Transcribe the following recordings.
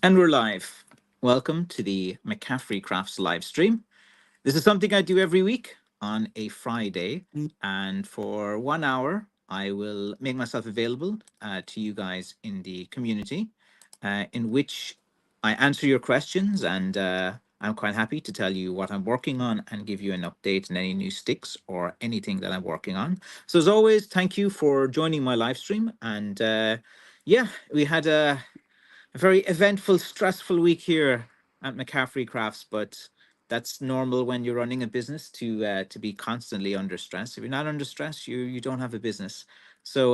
And we're live. Welcome to the McCaffrey Crafts live stream. This is something I do every week on a Friday. And for 1 hour, I will make myself available to you guys in the community, in which I answer your questions. And I'm quite happy to tell you what I'm working on and give you an update on any new sticks or anything that I'm working on. So, as always, thank you for joining my live stream. And yeah, we had a very eventful, stressful week here at McCaffrey Crafts, but that's normal when you're running a business to be constantly under stress. If you're not under stress, you don't have a business. So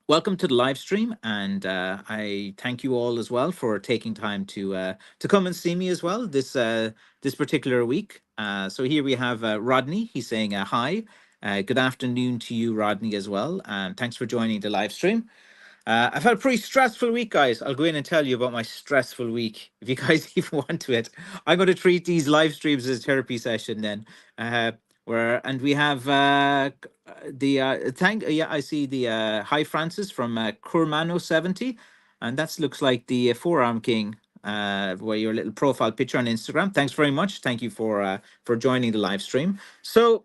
welcome to the live stream, and I thank you all as well for taking time to come and see me as well this particular week. So here we have Rodney. He's saying hi. Good afternoon to you, Rodney, as well. And thanks for joining the live stream. I've had a pretty stressful week, guys. I'll go in and tell you about my stressful week if you guys even want to it. I'm going to treat these live streams as a therapy session then. Where and we have the thank yeah, I see the hi Francis from Kurmano70, and that looks like the forearm king. Where your little profile picture on Instagram. Thanks very much. Thank you for joining the live stream. So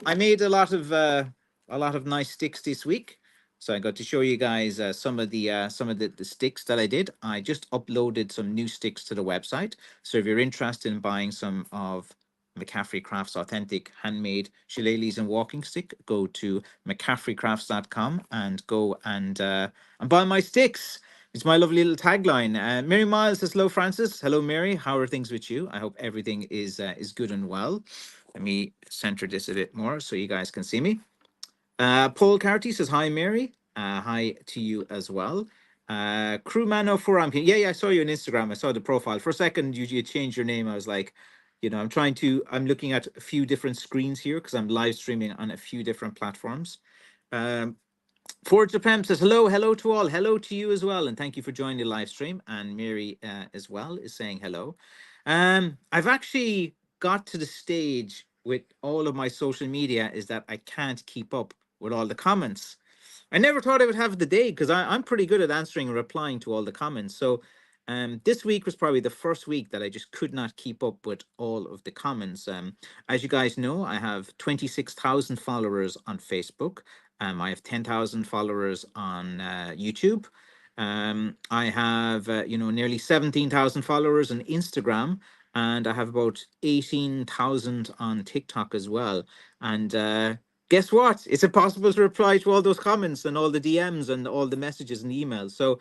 I made a lot of nice sticks this week. So I got to show you guys some of the sticks that I did. I just uploaded some new sticks to the website. So if you're interested in buying some of McCaffrey Crafts authentic handmade shillelaghs and walking stick, go to mccaffreycrafts.com and go and buy my sticks. It's my lovely little tagline. Mary Miles says, "Hello, Francis. Hello, Mary. How are things with you? I hope everything is good and well." Let me center this a bit more so you guys can see me. Paul Carty says, "Hi, Mary. Hi to you as well." Crewman 04, yeah, I saw you on Instagram. I saw the profile. For a second, you changed your name. I was like, I'm looking at a few different screens here because I'm live streaming on a few different platforms. Um, Forge the Prem says, hello to all. Hello to you as well. And thank you for joining the live stream. And Mary as well is saying hello. I've actually got to the stage with all of my social media is that I can't keep up with all the comments. I never thought I would have the day because I'm pretty good at answering and replying to all the comments. So this week was probably the first week that I just could not keep up with all of the comments. As you guys know, I have 26,000 followers on Facebook. I have 10,000 followers on YouTube. I have, nearly 17,000 followers on Instagram, and I have about 18,000 on TikTok as well. And guess what? It's impossible to reply to all those comments and all the DMs and all the messages and emails. So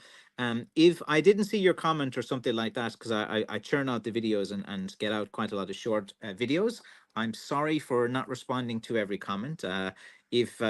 if I didn't see your comment or something like that, because I churn out the videos and get out quite a lot of short videos, I'm sorry for not responding to every comment. If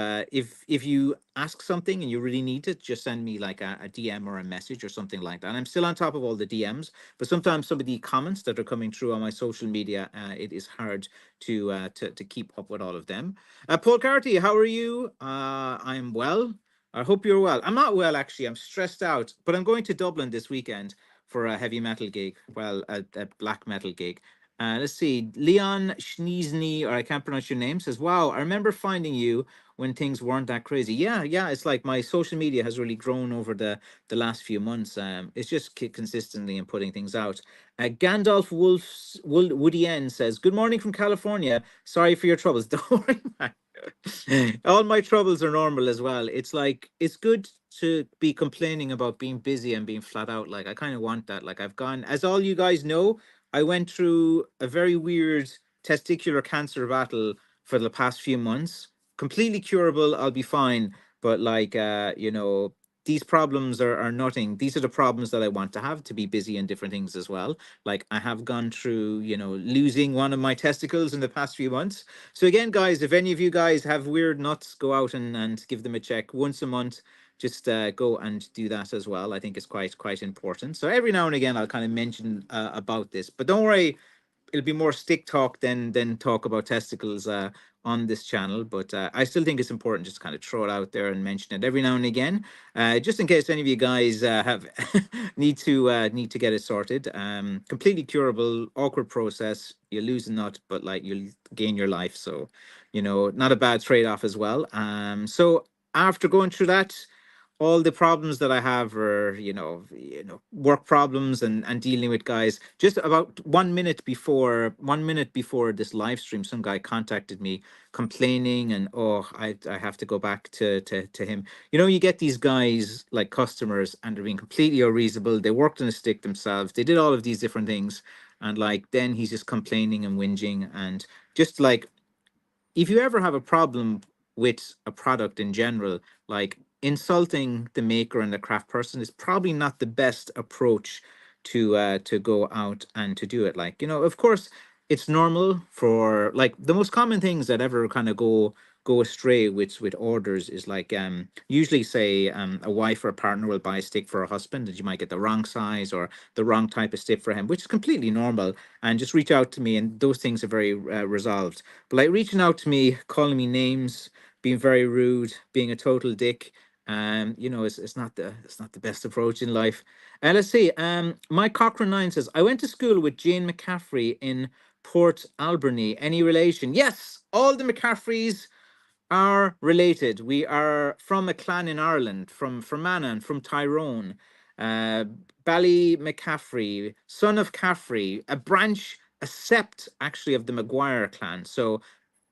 you ask something and you really need it, just send me like a DM or a message or something like that. And I'm still on top of all the DMs, but sometimes some of the comments that are coming through on my social media, it is hard to keep up with all of them. Paul Carty, how are you? I'm well. I hope you're well. I'm not well actually. I'm stressed out, but I'm going to Dublin this weekend for a heavy metal gig. Well, a black metal gig. Let's see. Leon Schneezni, or I can't pronounce your name, says, "Wow, I remember finding you when things weren't that crazy." Yeah. It's like my social media has really grown over the last few months. It's just consistently and putting things out. Gandalf Woody N says, "Good morning from California. Sorry for your troubles." Don't worry, man. All my troubles are normal as well. It's like it's good to be complaining about being busy and being flat out. Like I kind of want that. Like I've gone, as all you guys know, I went through a very weird testicular cancer battle for the past few months. Completely curable. I'll be fine. But like these problems are nothing. These are the problems that I want to have, to be busy in different things as well. Like I have gone through, losing one of my testicles in the past few months. So again, guys, if any of you guys have weird nuts, go out and give them a check once a month. Just go and do that as well. I think it's quite important. So every now and again, I'll kind of mention about this, but don't worry, it'll be more stick talk than talk about testicles on this channel. But I still think it's important just to kind of throw it out there and mention it every now and again, just in case any of you guys have need to get it sorted. Completely curable, awkward process. You lose a nut, but like you'll gain your life. So, not a bad trade off as well. So after going through that, all the problems that I have are, work problems and dealing with guys. Just about 1 minute before 1 minute before this live stream, some guy contacted me complaining, and oh, I have to go back to him. You get these guys like customers, and they're being completely unreasonable. They worked on a stick themselves. They did all of these different things, and like then he's just complaining and whinging, and just like, if you ever have a problem with a product in general, like, insulting the maker and the craft person is probably not the best approach to go out and to do it. Like, of course, it's normal for, like, the most common things that ever kind of go astray with orders is like, usually say, a wife or a partner will buy a stick for a husband, and you might get the wrong size or the wrong type of stick for him, which is completely normal, and just reach out to me, and those things are very resolved. But like reaching out to me, calling me names, being very rude, being a total dick, it's not the best approach in life. Let's see. Mike Cochran 9 says, I went to school with Jane McCaffrey in Port Alberni. Any relation? Yes, all the McCaffreys are related. We are from a clan in Ireland, from Fermanagh, from Tyrone. Uh, Bally McCaffrey, son of Caffrey, a branch, a sept actually of the Maguire clan. So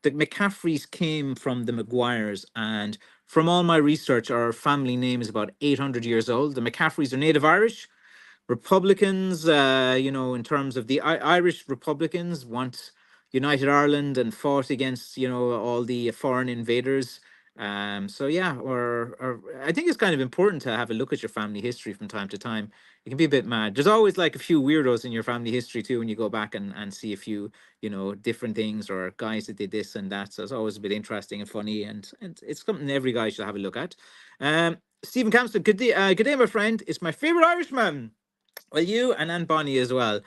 the McCaffreys came from the Maguires, and from all my research, our family name is about 800 years old. The McCaffreys are native Irish. Republicans, in terms of the Irish Republicans, want United Ireland and fought against, all the foreign invaders. So yeah, or I think it's kind of important to have a look at your family history from time to time. It can be a bit mad. There's always like a few weirdos in your family history too when you go back and see a few, different things or guys that did this and that. So it's always a bit interesting and funny, and it's something every guy should have a look at. Stephen Campson, good day, my friend. It's my favorite Irishman. Well, you and Anne Bonny as well.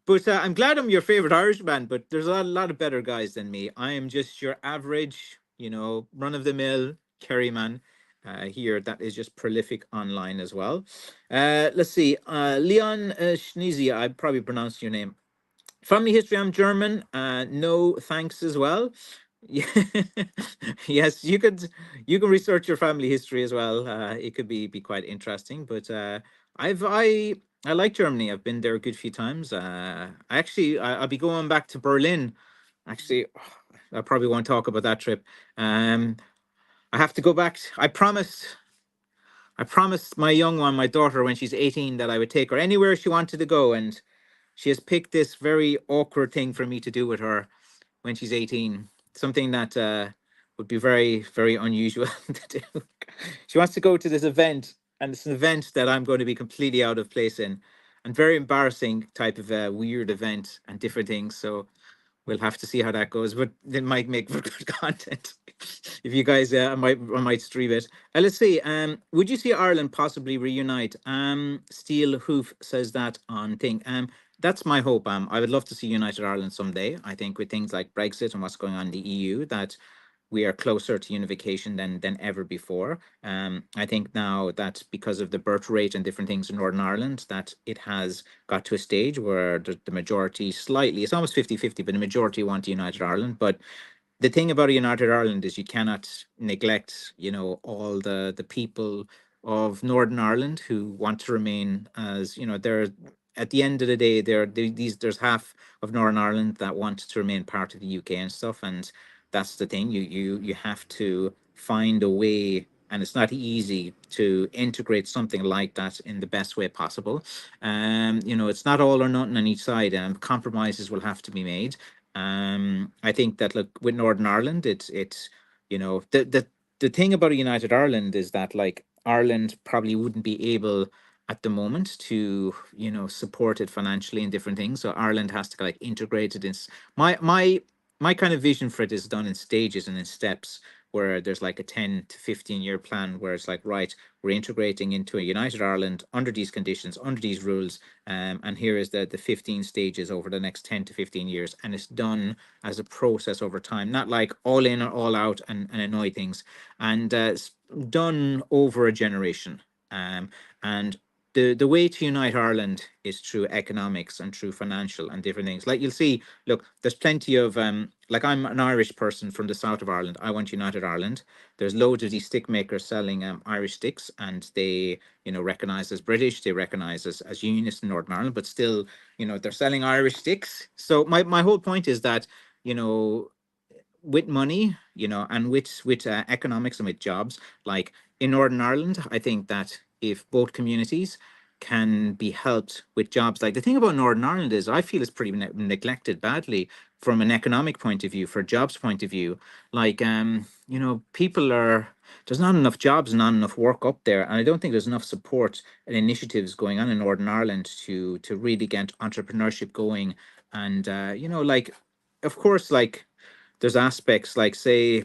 But I'm glad I'm your favorite Irishman, but there's a lot of better guys than me. I am just your average, run of the mill Kerryman here that is just prolific online as well. Let's see. Leon Schneezy, I probably pronounced your name. Family history, I'm German. No thanks as well. Yeah. Yes, you can research your family history as well. It could be quite interesting. But I've I like Germany. I've been there a good few times. I'll be going back to Berlin. Actually, I probably won't talk about that trip. Um, I have to go back. I promised my young one, my daughter, when she's 18, that I would take her anywhere she wanted to go, and she has picked this very awkward thing for me to do with her when she's 18. Something that would be very, very unusual to do. She wants to go to this event, and it's an event that I'm going to be completely out of place in, and very embarrassing type of a weird event and different things. So we'll have to see how that goes, but it might make for good content. If you guys, I might stream it. Let's see. Would you see Ireland possibly reunite? Steel Hoof says that on thing. That's my hope. I would love to see United Ireland someday. I think with things like Brexit and what's going on in the EU, that we are closer to unification than ever before. I think now that because of the birth rate and different things in Northern Ireland, that it has got to a stage where the majority slightly, it's almost 50-50, but the majority want United Ireland. But the thing about a United Ireland is you cannot neglect, all the people of Northern Ireland who want to remain as, they're at the end of the day, there's half of Northern Ireland that want to remain part of the UK and stuff, and that's the thing. You have to find a way, and it's not easy to integrate something like that in the best way possible. It's not all or nothing on each side. Compromises will have to be made. I think that, look, with Northern Ireland, it's the thing about a United Ireland is that, like, Ireland probably wouldn't be able at the moment to support it financially and different things. So Ireland has to like integrate it in. My kind of vision for it is done in stages and in steps, where there's like a 10 to 15-year plan where it's like, right, we're integrating into a United Ireland under these conditions, under these rules, and here is the 15 stages over the next 10 to 15 years, and it's done as a process over time, not like all in or all out and annoy things, and it's done over a generation. And the way to unite Ireland is through economics and through financial and different things. Like you'll see, look, there's plenty of like I'm an Irish person from the south of Ireland. I want United Ireland. There's loads of these stick makers selling Irish sticks, and they, recognize as British, they recognize as unionists in Northern Ireland, but still, they're selling Irish sticks. So my whole point is that, you know, with money, and with economics and with jobs, like in Northern Ireland, I think that if both communities can be helped with jobs, like the thing about Northern Ireland is, I feel it's pretty neglected badly from an economic point of view, for jobs point of view. Like, people are there's not enough jobs, not enough work up there, and I don't think there's enough support and initiatives going on in Northern Ireland to really get entrepreneurship going, and like, of course, like there's aspects like, say,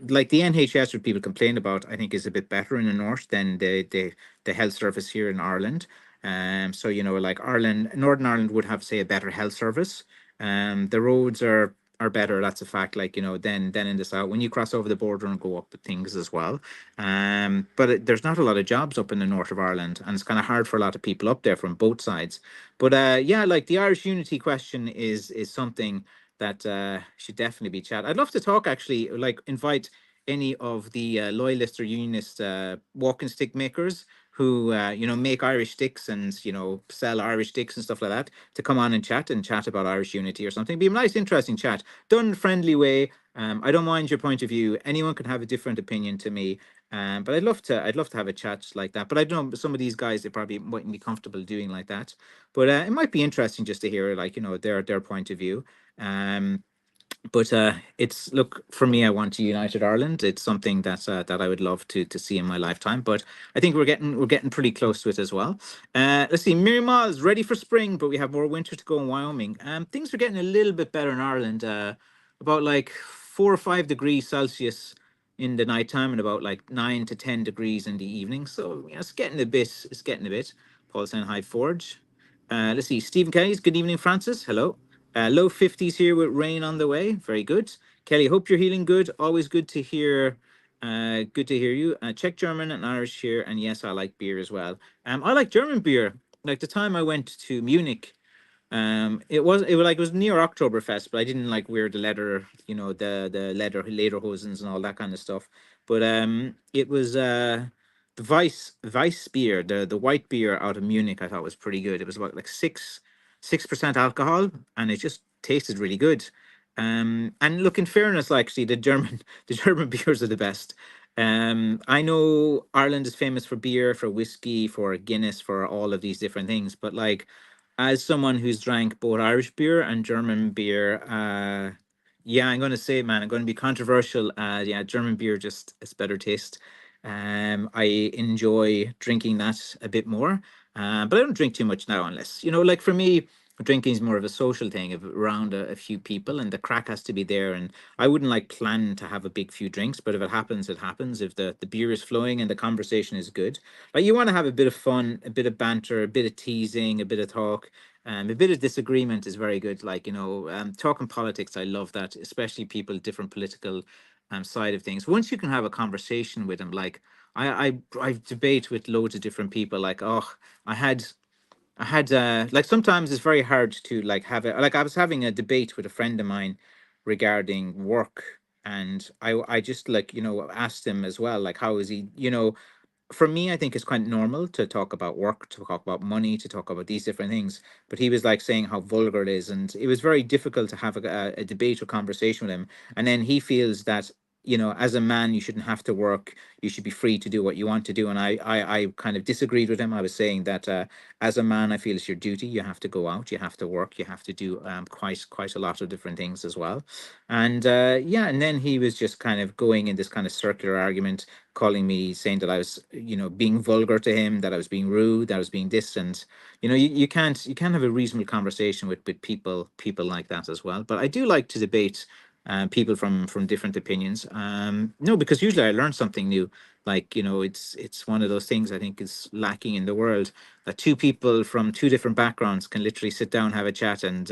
like the NHS, what people complain about, I think is a bit better in the north than the health service here in Ireland. So like Ireland, Northern Ireland would have, say, a better health service. The roads are better. That's a fact. Like, than in the south. When you cross over the border and go up with things as well. But there's not a lot of jobs up in the north of Ireland, and it's kind of hard for a lot of people up there from both sides. But yeah, like the Irish unity question is something that should definitely be chat. I'd love to talk, actually, like invite any of the loyalist or unionist walking stick makers who make Irish sticks and sell Irish sticks and stuff like that, to come on and chat about Irish unity or something. Be a nice, interesting chat, done in a friendly way. I don't mind your point of view. Anyone can have a different opinion to me. But I'd love to have a chat like that. But I don't know, some of these guys, they probably mightn't be comfortable doing like that. But it might be interesting just to hear, like, their point of view. Um, but it's, look, for me, I want a united Ireland. It's something that I would love to see in my lifetime. But I think we're getting pretty close to it as well. Let's see, Miriam Miles, ready for spring, but we have more winter to go in Wyoming. Things are getting a little bit better in Ireland. About like 4 or 5 degrees Celsius in the nighttime, and about like 9 to 10 degrees in the evening. So yeah, it's getting a bit. It's getting a bit. Paul saying hi, Forge. Let's see, Stephen Kelly's good evening, Francis. Hello. Low 50s here with rain on the way. Very good. Kelly, hope you're healing good. Always good to hear. Good to hear you. Czech, German, and Irish here. And yes, I like beer as well. I like German beer. Like the time I went to Munich, it was near Oktoberfest, but I didn't like wear the leather, the leather lederhosens and all that kind of stuff. But it was the Weiss beer, the white beer out of Munich. I thought was pretty good. It was about like 6% alcohol, and it just tasted really good. And look, in fairness, like, see, the German the German beers are the best. I know Ireland is famous for beer, for whiskey, for Guinness, for all of these different things, but like, as someone who's drank both Irish beer and German beer, yeah, I'm going to say, man, I'm going to be controversial. Yeah, German beer just is better taste. I enjoy drinking that a bit more, but I don't drink too much now, unless, like for me, drinking is more of a social thing, of around a few people, and the crack has to be there. And I wouldn't like plan to have a big few drinks, but if it happens, it happens. If the beer is flowing and the conversation is good, like, you want to have a bit of fun, a bit of banter, a bit of teasing, a bit of talk. A bit of disagreement is very good. Like, talking politics, I love that, especially people different political side of things. Once you can have a conversation with them, like, I debate with loads of different people. Like, oh, I had like, sometimes it's very hard to like have it. Like, I was having a debate with a friend of mine regarding work, and I just, like, asked him as well, like, how is he, for me, I think it's quite normal to talk about work, to talk about money, to talk about these different things. But he was like saying how vulgar it is, and it was very difficult to have a debate or conversation with him. And then he feels that, as a man, you shouldn't have to work. You should be free to do what you want to do. And I kind of disagreed with him. I was saying that, as a man, I feel it's your duty. You have to go out. You have to work. You have to do quite a lot of different things as well. And yeah, and then he was just kind of going in this kind of circular argument, calling me, saying that I was, being vulgar to him, that I was being rude, that I was being distant. You can't have a reasonable conversation with people like that as well. But I do like to debate people from different opinions. No, because usually I learn something new. Like, it's one of those things I think is lacking in the world, that two people from two different backgrounds can literally sit down, have a chat, and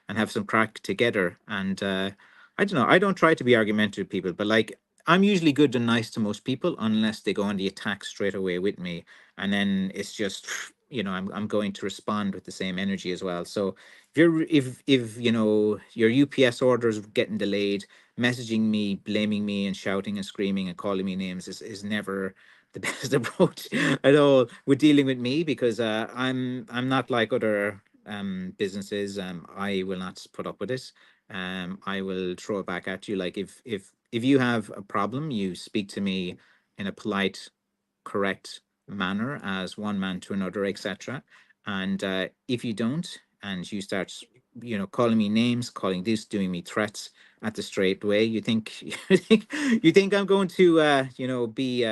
have some crack together. And I don't know. I don't try to be argumentative with people, but like, I'm usually good and nice to most people, unless they go on the attack straight away with me, and then it's just I'm going to respond with the same energy as well. So if your UPS order is getting delayed, messaging me, blaming me, and shouting and screaming and calling me names is never the best approach at all with dealing with me, because I'm not like other businesses. I will not put up with it. I will throw it back at you. Like if you have a problem, you speak to me in a polite, correct manner as one man to another, etc. And if you don't, and you start, calling me names, calling this, doing me threats at the straight way, you think you think I'm going to, be,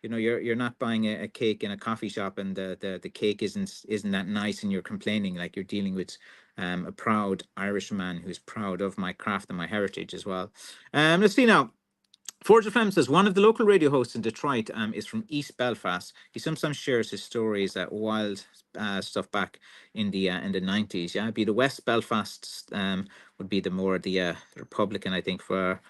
you're not buying a cake in a coffee shop, and the cake isn't that nice, and you're complaining. Like, you're dealing with a proud Irishman who's proud of my craft and my heritage as well. Let's see now. Forge FM says one of the local radio hosts in Detroit is from East Belfast. He sometimes shares his stories, wild stuff back in the 90s. Yeah, it'd be the West Belfast, would be the more the Republican, I think, for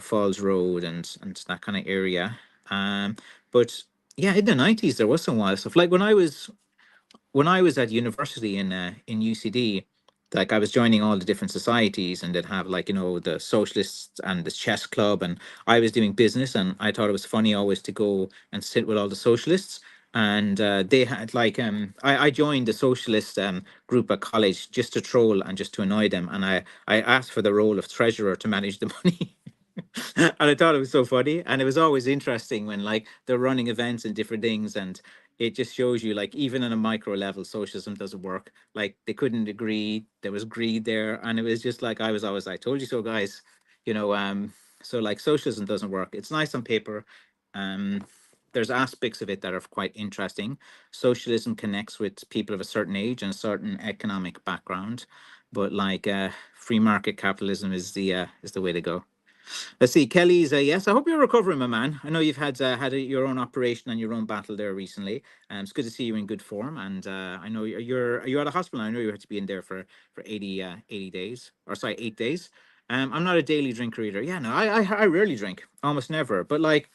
Falls Road and that kind of area. But yeah, in the 90s there was some wild stuff. Like when I was at university in UCD, like, I was joining all the different societies, and they'd have, like, the socialists and the chess club, and I was doing business, and I thought it was funny always to go and sit with all the socialists. And they had, like, I joined the socialist group at college just to troll and just to annoy them, and I asked for the role of treasurer to manage the money. And I thought it was so funny, and it was always interesting when, like, they're running events and different things, and it just shows you, like, even on a micro level, socialism doesn't work. Like, they couldn't agree, there was greed there, and it was just like, I was always like, told you so, guys. So, like, socialism doesn't work. It's nice on paper. um there's aspects of it that are quite interesting. Socialism connects with people of a certain age and a certain economic background, but, like, free market capitalism is the way to go. Let's see. Kelly's a yes. I hope you're recovering, my man. I know you've had your own operation and your own battle there recently. It's good to see you in good form. And I know you're at a hospital. I know you had to be in there for 80 days, or sorry, 8 days. I'm not a daily drinker either. Yeah, no, I rarely drink, almost never. But, like,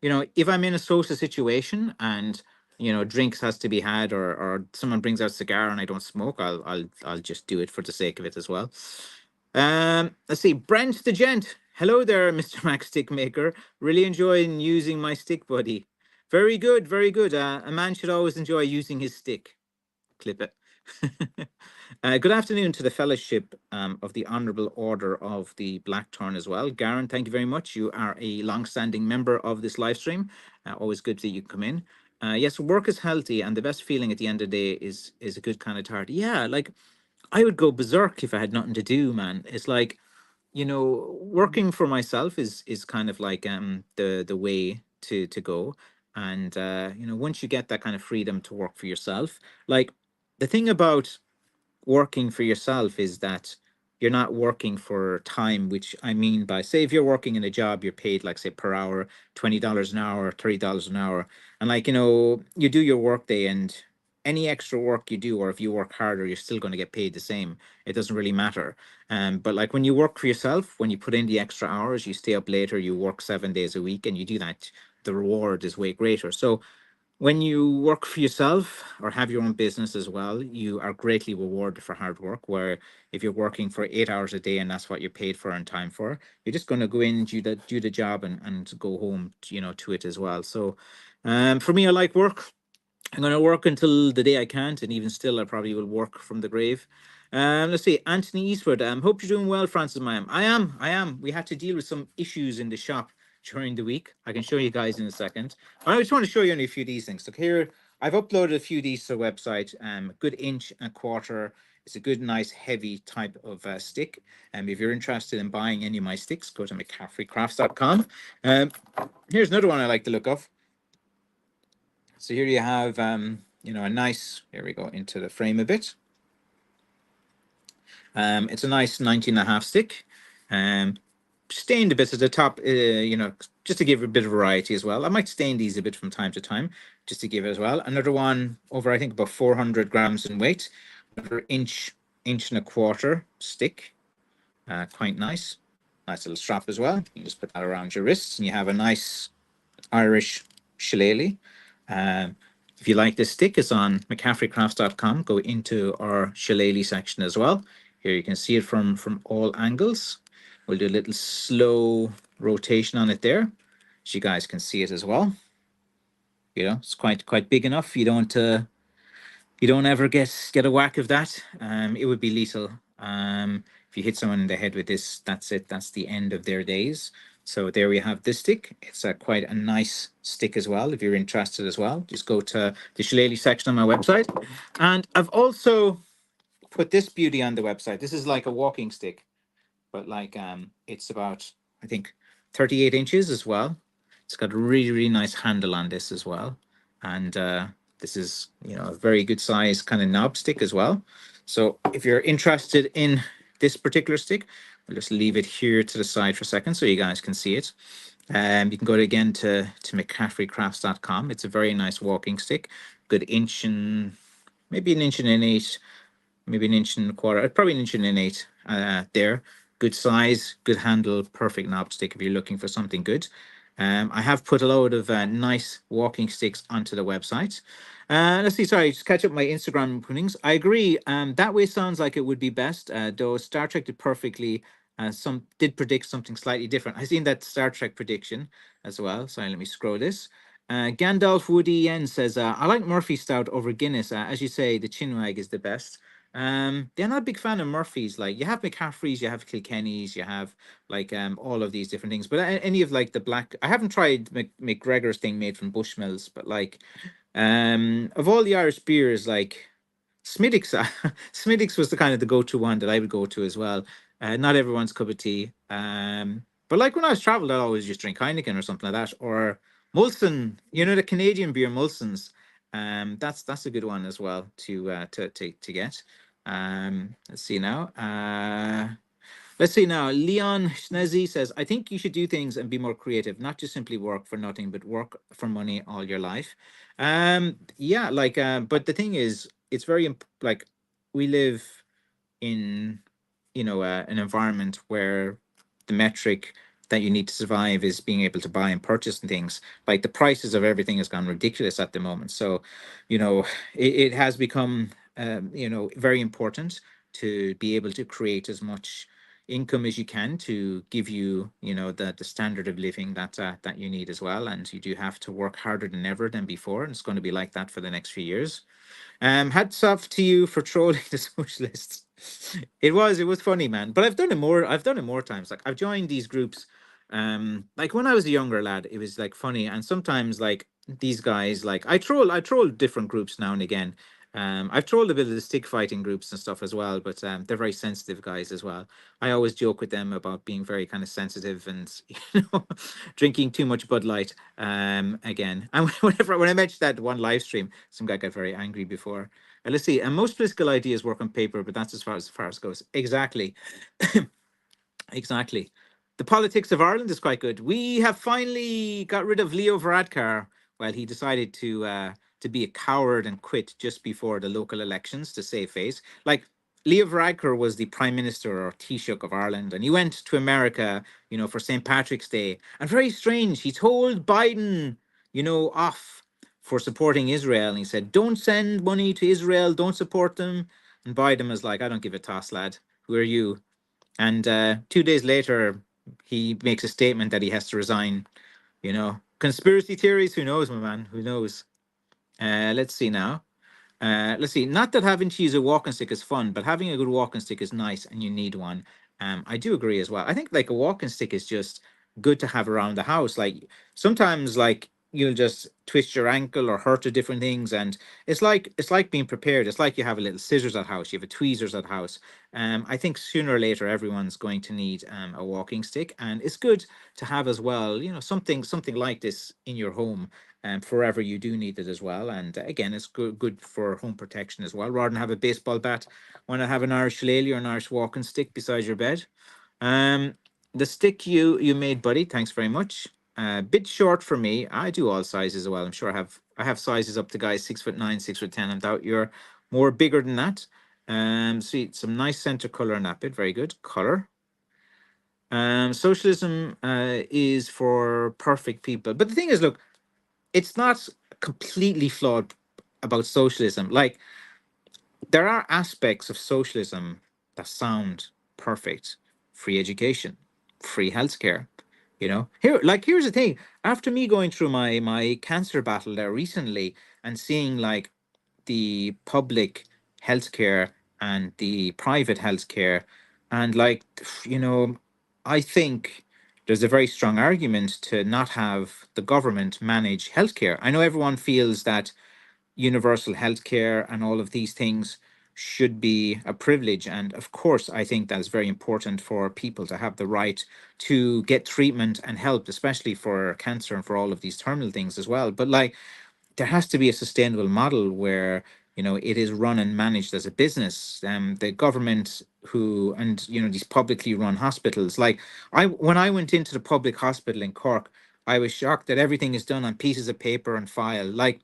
if I'm in a social situation and drinks has to be had, or someone brings out a cigar and I don't smoke, I'll just do it for the sake of it as well. Let's see. Brent the Gent. Hello there, Mr. Max Stick Maker. Really enjoying using my stick, buddy. Very good, very good. A man should always enjoy using his stick. Clip it. Good afternoon to the Fellowship of the Honourable Order of the Blackthorn as well. Garen, thank you very much. You are a long-standing member of this live stream. Always good that you come in. Yes, work is healthy, and the best feeling at the end of the day is a good kind of tired. Yeah, like, I would go berserk if I had nothing to do, man. It's like, working for myself is kind of like the way to go. And once you get that kind of freedom to work for yourself, like, the thing about working for yourself is that you're not working for time, which I mean by, say, if you're working in a job, you're paid, like, say, per hour, $20 an hour, $30 an hour. And, like, you do your work day, and any extra work you do, or if you work harder, you're still going to get paid the same. It doesn't really matter. But, like, when you work for yourself, when you put in the extra hours, you stay up later, you work 7 days a week, and you do that, the reward is way greater. So when you work for yourself or have your own business as well, you are greatly rewarded for hard work. Where if you're working for 8 hours a day and that's what you're paid for and time for, you're just going to go in, do the job, and go home, to it as well. So, for me, I like work. I'm going to work until the day I can't, and even still, I probably will work from the grave. Let's see, Anthony Eastwood. Hope you're doing well, Francis Ma'am. I am. I am. We had to deal with some issues in the shop during the week. I can show you guys in a second. I just want to show you only a few of these things. Look here, I've uploaded a few of these to the website. A good inch and a quarter. It's a good, nice, heavy type of stick. If you're interested in buying any of my sticks, go to McCaffreycrafts.com. Here's another one I like the look of. So here you have, a nice, here we go into the frame a bit. It's a nice 19.5 stick. Stained a bit at the top, just to give a bit of variety as well. I might stain these a bit from time to time, just to give it as well. Another one over, I think, about 400 grams in weight. Another inch and a quarter stick. Quite nice. Nice little strap as well. You just put that around your wrists, and you have a nice Irish shillelagh. If you like this stick, it's on McCaffreycrafts.com. Go into our shillelagh section as well. Here you can see it from all angles. We'll do a little slow rotation on it there, so you guys can see it as well. You know, it's quite big enough. You don't ever get a whack of that. It would be lethal. If you hit someone in the head with this, that's it. That's the end of their days. So there we have this stick. It's quite a nice stick as well. If you're interested as well, just go to the shillelagh section on my website. And I've also put this beauty on the website. This is like a walking stick, but like it's about, I think, 38 inches as well. It's got a really nice handle on this as well. And this is, you know, a very good size kind of knob stick as well. So if you're interested in this particular stick, we'll just leave it here to the side for a second so you guys can see it. You can go again to McCaffreycrafts.com. It's a very nice walking stick, good inch and maybe an inch and an eighth, maybe an inch and a quarter, probably an inch and an eighth there. Good size, good handle, perfect knob stick if you're looking for something good. I have put a load of nice walking sticks onto the website. Let's see, sorry, just catch up my Instagram punnings. I agree. That way sounds like it would be best, though Star Trek did perfectly. Some did predict something slightly different. I've seen that Star Trek prediction as well. Sorry, let me scroll this. Gandalf Woody N says, I like Murphy Stout over Guinness. As you say, the Chinwag is the best. They're not a big fan of Murphy's. Like you have McCaffrey's, you have Kilkenny's, you have like all of these different things. But any of like the black, I haven't tried McGregor's thing made from Bushmills, but like of all the Irish beers, like Smithwick's, Smithwick's was the kind of the go-to one that I would go to as well. Not everyone's cup of tea. But like when I was traveling, I'd always just drink Heineken or something like that, or Molson. You know the Canadian beer Molson's. That's a good one as well to get. Let's see now. Let's see now. Leon Schnezzy says, I think you should do things and be more creative, not just simply work for nothing, but work for money all your life. Yeah, like, but the thing is, it's very, like, we live in, you know, an environment where the metric that you need to survive is being able to buy and purchase and things. Like the prices of everything has gone ridiculous at the moment. So, you know, it has become, you know, very important to be able to create as much income as you can to give you, you know, the standard of living that that you need as well. And you do have to work harder than ever than before, and it's going to be like that for the next few years. Hats off to you for trolling the socialists. It was funny, man. But I've done it more times. Like I've joined these groups. Like when I was a younger lad, it was like funny. And sometimes like these guys, like I troll different groups now and again. I've trolled a bit of the stick fighting groups and stuff as well, but they're very sensitive guys as well. I always joke with them about being very kind of sensitive and drinking too much Bud Light. Again, and whenever when I mentioned that one live stream, some guy got very angry before. Let's see. And most political ideas work on paper, but that's as far as it goes. Exactly. Exactly. The politics of Ireland is quite good. We have finally got rid of Leo Varadkar. Well, he decided to be a coward and quit just before the local elections to save face. Like Leo Varadkar was the Prime Minister or Taoiseach of Ireland, and he went to America, you know, for St. Patrick's Day. And very strange, he told Biden, you know, off for supporting Israel. And he said, "Don't send money to Israel. Don't support them." And Biden was like, "I don't give a toss, lad. Who are you?" And 2 days later, he makes a statement that he has to resign. You know, conspiracy theories. Who knows, my man? Who knows? Let's see now. Let's see. Not that having to use a walking stick is fun, but having a good walking stick is nice, and you need one. I do agree as well. I think like a walking stick is just good to have around the house. Like sometimes, like you'll just twist your ankle or hurt to different things, and it's like being prepared. It's like you have a little scissors at house, you have a tweezers at house. I think sooner or later everyone's going to need a walking stick, and it's good to have as well. You know, something like this in your home forever you do need it as well. And again, it's good for home protection as well. Rather than have a baseball bat, why not have an Irish shillelagh or an Irish walking stick beside your bed? Um, the stick you made, buddy. Thanks very much. Bit short for me. I do all sizes as well. I'm sure I have sizes up to guys 6'9", 6'10". I doubt you're more bigger than that. See some nice center color in that bit. Very good color. Socialism is for perfect people. But the thing is, look, it's not completely flawed about socialism. Like, there are aspects of socialism that sound perfect: free education, free healthcare. Here's the thing. After me going through my cancer battle there recently and seeing like the public healthcare and the private healthcare, and like, you know, I think there's a very strong argument to not have the government manage healthcare. I know everyone feels that universal healthcare and all of these things should be a privilege. And of course, I think that's very important for people to have the right to get treatment and help, especially for cancer and for all of these terminal things as well. But like, there has to be a sustainable model where it is run and managed as a business. The government who and these publicly run hospitals. Like, when I went into the public hospital in Cork, I was shocked that everything is done on pieces of paper and file. Like,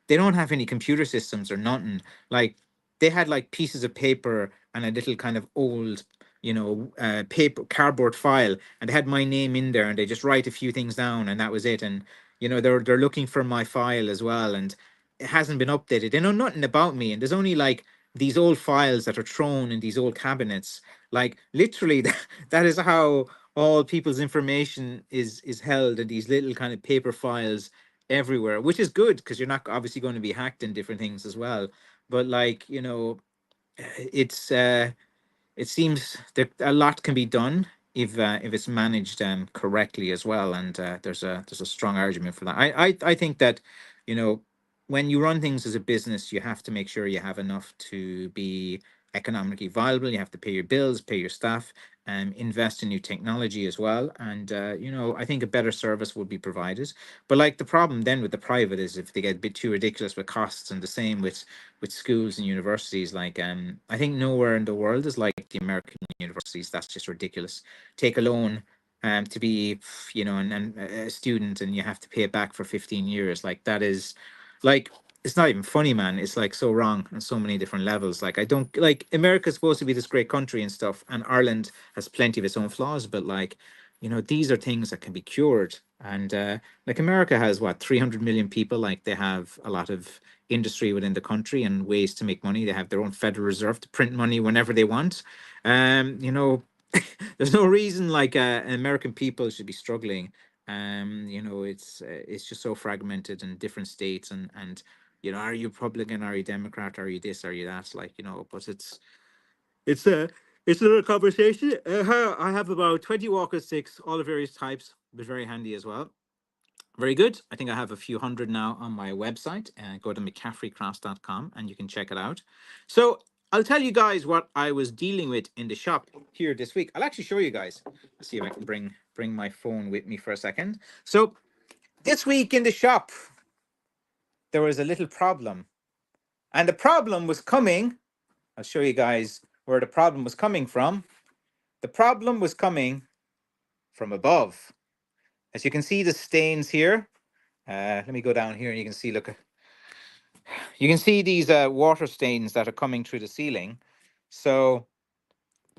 they don't have any computer systems or nothing. Like, they had like pieces of paper and a little kind of old paper cardboard file, and they had my name in there, and they just write a few things down, and that was it. And they're looking for my file as well, and it hasn't been updated. They know nothing about me, and there's only like these old files that are thrown in these old cabinets. Like, literally, that is how all people's information is held in these little kind of paper files everywhere, which is good because you're not obviously going to be hacked in different things as well. But like, it's it seems that a lot can be done if it's managed correctly as well. And there's a strong argument for that. I think that you know when you run things as a business, you have to make sure you have enough to be economically viable. You have to pay your bills, pay your staff, and invest in new technology as well. And I think a better service would be provided. But like, the problem then with the private is if they get a bit too ridiculous with costs, and the same with schools and universities. Like, I think nowhere in the world is like the American universities. That's just ridiculous. Take a loan to be and a student, and you have to pay it back for 15 years. Like, that is like, it's not even funny, man. It's like so wrong on so many different levels. Like, I don't like, America's supposed to be this great country and stuff, and Ireland has plenty of its own flaws, but like, these are things that can be cured. And like, America has what, 300 million people. Like, they have a lot of industry within the country and ways to make money. They have their own Federal Reserve to print money whenever they want. Um, you know, there's no reason like American people should be struggling. It's just so fragmented in different states, and are you Republican? Are you Democrat? Are you this? Are you that? Like, but it's a it's another conversation. I have about 20 walker sticks, all of various types, but very handy as well. Very good. I think I have a few hundred now on my website. Go to McCaffreycrafts.com and you can check it out. So I'll tell you guys what I was dealing with in the shop here this week. I'll actually show you guys. Let's see if I can bring my phone with me for a second. So this week in the shop, there was a little problem. And the problem was coming. I'll show you guys where the problem was coming from. The problem was coming from above. As you can see, the stains here. Let me go down here and you can see, look, you can see these water stains that are coming through the ceiling. So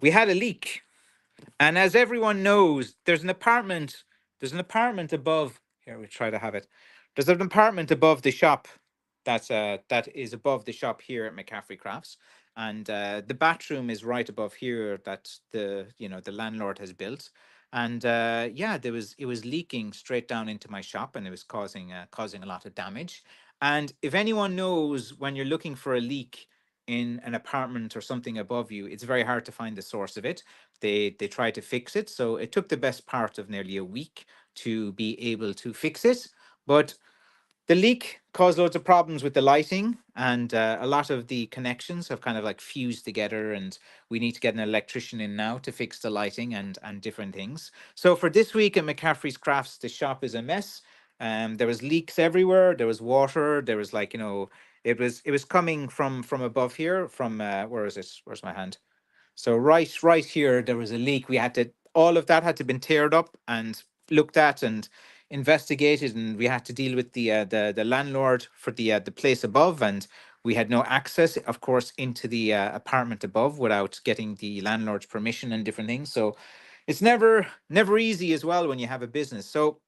we had a leak. And as everyone knows, there's an apartment above. Here, we try to have it. There's an apartment above the shop that is above the shop here at McCaffrey Crafts. And the bathroom is right above here that the landlord has built. And yeah, it was leaking straight down into my shop, and it was causing a lot of damage. And if anyone knows, when you're looking for a leak in an apartment or something above you, it's very hard to find the source of it. They tried to fix it, so it took the best part of nearly a week to be able to fix it. But the leak caused loads of problems with the lighting, and a lot of the connections have kind of like fused together, and we need to get an electrician in now to fix the lighting and different things. So for this week at McCaffrey's Crafts, the shop is a mess. There was leaks everywhere. There was water. There was like, it was coming from above here. From where is this? Where's my hand? So right here, there was a leak. All of that had to been teared up and looked at and investigated, and we had to deal with the landlord for the place above, and we had no access, of course, into the apartment above without getting the landlord's permission and different things. So it's never easy as well when you have a business. So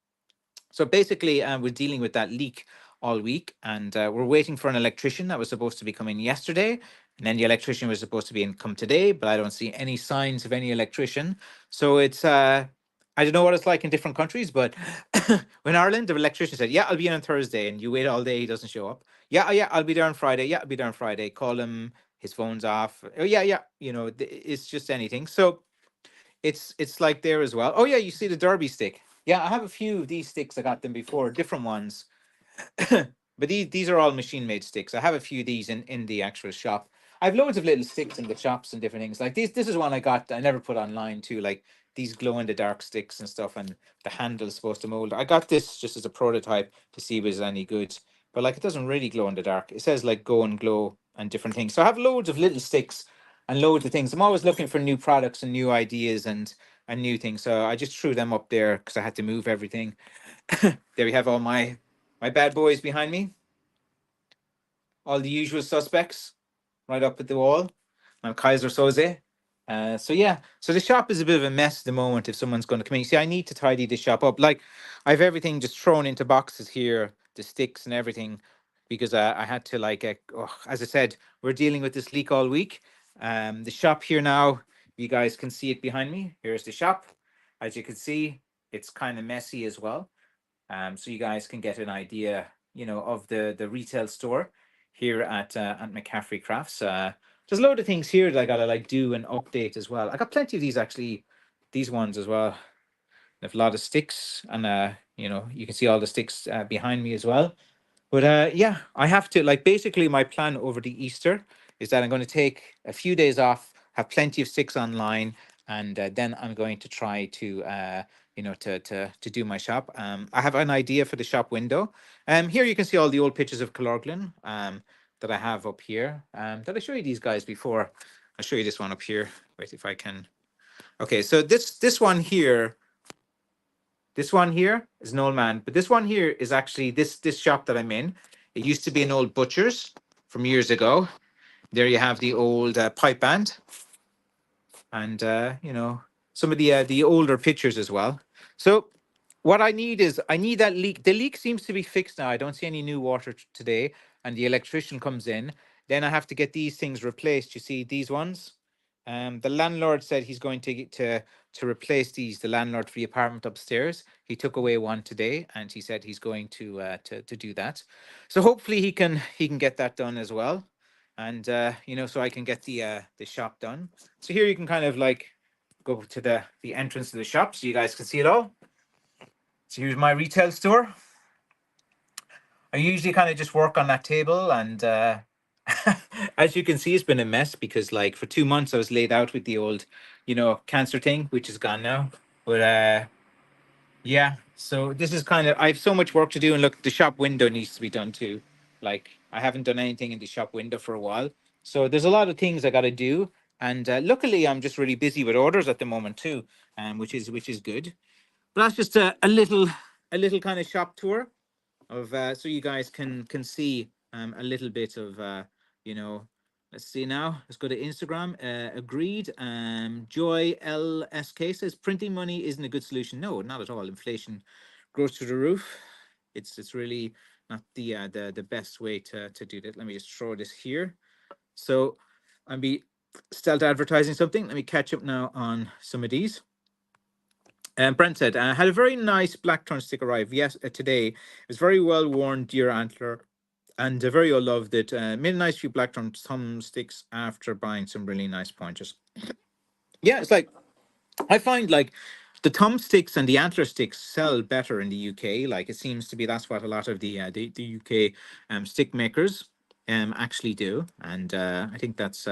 basically, we're dealing with that leak all week, and we're waiting for an electrician that was supposed to be coming yesterday, and then the electrician was supposed to be in come today, but I don't see any signs of any electrician. So it's I don't know what it's like in different countries, but when Ireland, the electrician said, "Yeah, I'll be in on Thursday," and you wait all day, he doesn't show up. Yeah, yeah, I'll be there on Friday. Yeah, I'll be there on Friday. Call him, his phone's off. Oh yeah, yeah. It's just anything. So it's like there as well. Oh yeah, you see the Derby stick. Yeah, I have a few of these sticks. I got them before, different ones. But these are all machine made sticks. I have a few of these in the actual shop. I have loads of little sticks in the shops and different things. Like these, this is one I got. I never put online too. Like these glow in the dark sticks and stuff, and the handle's supposed to mold. I got this just as a prototype to see if it's any good. But like it doesn't really glow in the dark. It says like go and glow and different things. So I have loads of little sticks and loads of things. I'm always looking for new products and new ideas and new things. So I just threw them up there because I had to move everything. There we have all my bad boys behind me, all the usual suspects right up at the wall. I'm Kaiser Soze. So yeah, so the shop is a bit of a mess at the moment. If someone's going to come in, you see, I need to tidy the shop up. Like I have everything just thrown into boxes here, the sticks and everything, because I had to like, as I said, we're dealing with this leak all week. The shop here now, you guys can see it behind me. Here's the shop. As you can see, it's kind of messy as well. So you guys can get an idea, of the retail store here at McCaffrey Crafts. There's a load of things here that I gotta like do and update as well. I got plenty of these actually, these ones as well. I have a lot of sticks, and you can see all the sticks behind me as well. But yeah, I have to like basically my plan over the Easter is that I'm going to take a few days off, have plenty of sticks online, and then I'm going to try to to do my shop. I have an idea for the shop window. Here you can see all the old pictures of Killarglen that I have up here. Did I show you these guys before? I'll show you this one up here. Wait if I can. Okay, so this one here. This one here is an old man, but this one here is actually this shop that I'm in. It used to be an old butcher's from years ago. There you have the old pipe band, and some of the older pictures as well. So what I need is I need that leak. The leak seems to be fixed now. I don't see any new water today, and the electrician comes in. Then I have to get these things replaced. You see these ones. The landlord said he's going to replace these. The landlord for the apartment upstairs. He took away one today, and he said he's going to do that. So hopefully he can get that done as well, and so I can get the shop done. So here you can kind of like go to the entrance to the shop, so you guys can see it all. So here's my retail store. I usually kind of just work on that table, and as you can see, it's been a mess because like for 2 months I was laid out with the old, cancer thing, which is gone now. But yeah, so this is kind of I have so much work to do, and look, the shop window needs to be done too. Like I haven't done anything in the shop window for a while, so there's a lot of things I got to do. And luckily, I'm just really busy with orders at the moment too, which is good. But that's just a little kind of shop tour of so you guys can see a little bit of you know let's see now. Let's go to Instagram. Agreed. Joy LSK says printing money isn't a good solution. No, not at all. Inflation goes through the roof. It's really not the best way to do that. Let me just throw this here. So I'm be stealth advertising something. Let me catch up now on some of these. Brent said, had a very nice blackthorn stick arrive today. It was very well worn deer antler, and very well loved it. Made a nice few blackthorn thumb sticks after buying some really nice pointers. Yeah, it's like I find like the thumb sticks and the antler sticks sell better in the UK. Like it seems to be that's what a lot of the UK stick makers actually do, and I think that's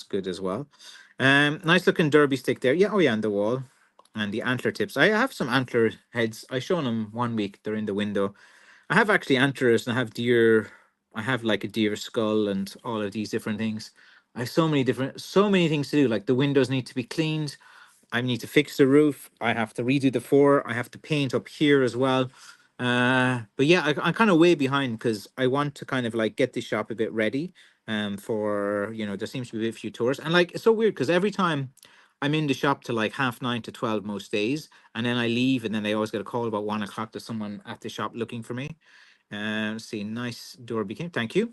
good as well. Nice looking derby stick there. Yeah, oh yeah, on the wall. And the antler tips. I have some antler heads. I shown them one week. They're in the window. I have actually antlers, and I have deer. I have like a deer skull and all of these different things. I have so many things to do. Like the windows need to be cleaned. I need to fix the roof. I have to redo the floor. I have to paint up here as well. But yeah, I'm kind of way behind because I want to kind of like get the shop a bit ready. For there seems to be a few tours, and like it's so weird because every time I'm in the shop till like 9:30 to 12 most days, and then I leave, and then I always get a call about 1 o'clock to someone at the shop looking for me. Let's see, nice Derby came. Thank you.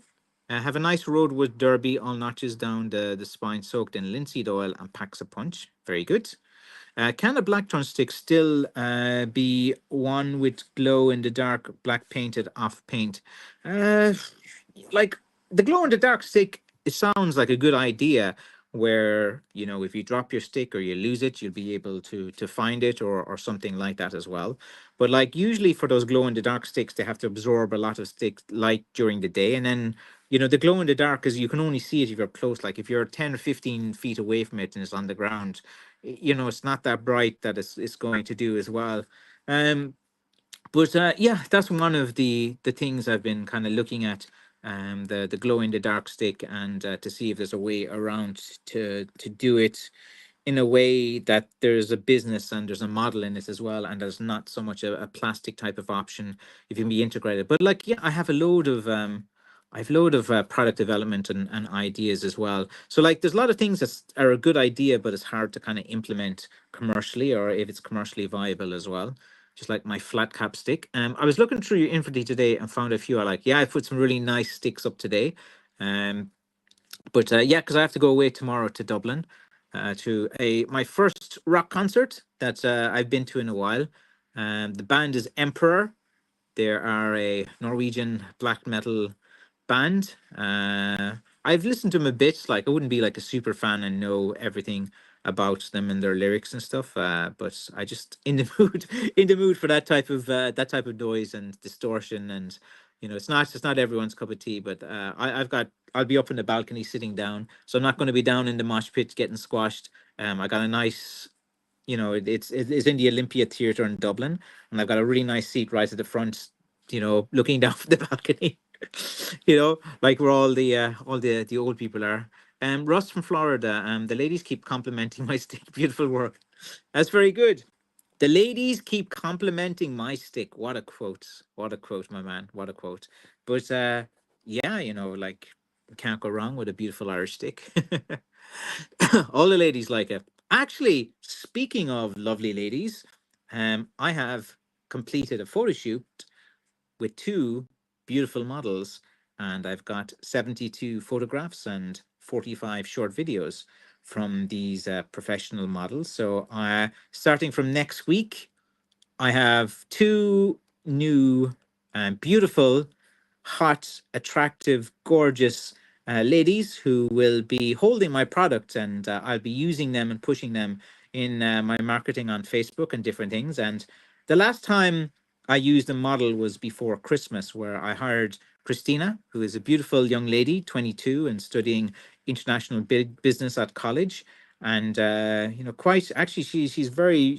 Have a nice roadwood Derby, all notches down the spine, soaked in linseed oil and packs a punch. Very good. Can a blackthorn stick still be one with glow in the dark black painted off paint? Uh, like the glow in the dark stick, it sounds like a good idea. Where if you drop your stick or you lose it, you'll be able to find it or something like that as well. But like usually for those glow in the dark sticks, they have to absorb a lot of stick light during the day, and then the glow in the dark is you can only see it if you're close. Like if you're 10 or 15 feet away from it and it's on the ground, it's not that bright that it's going to do as well. Um, but yeah, that's one of the things I've been kind of looking at, the glow in the dark stick, and to see if there's a way around to do it in a way that there's a business and there's a model in it as well, and there's not so much a plastic type of option if you can be integrated. But like, yeah, I have a load of product development and ideas as well. So like, there's a lot of things that are a good idea, but it's hard to kind of implement commercially, or if it's commercially viable as well. Just like my flat cap stick. I was looking through your Infinity today and found a few I like. Yeah, I put some really nice sticks up today. Um, but yeah, because I have to go away tomorrow to Dublin to a my first rock concert that I've been to in a while. The band is Emperor. They are a Norwegian black metal band. I've listened to them a bit. Like I wouldn't be like a super fan and know everything about them and their lyrics and stuff. But I just in the mood in the mood for that type of noise and distortion, and it's not everyone's cup of tea. But I'll be up in the balcony sitting down, so I'm not going to be down in the mosh pit getting squashed. I got a nice it's in the Olympia Theatre in Dublin, and I've got a really nice seat right at the front, looking down from the balcony. Like where all the old people are. Russ from Florida. The ladies keep complimenting my stick. Beautiful work. That's very good. The ladies keep complimenting my stick. What a quote. What a quote, my man. What a quote. But yeah, like can't go wrong with a beautiful Irish stick. All the ladies like it. Actually, speaking of lovely ladies, I have completed a photo shoot with two beautiful models, and I've got 72 photographs and 45 short videos from these professional models. So, starting from next week, I have two new, beautiful, hot, attractive, gorgeous ladies who will be holding my product, and I'll be using them and pushing them in my marketing on Facebook and different things. And the last time I used a model was before Christmas, where I hired Christina, who is a beautiful young lady, 22, and studying international business at college. And quite actually, she's very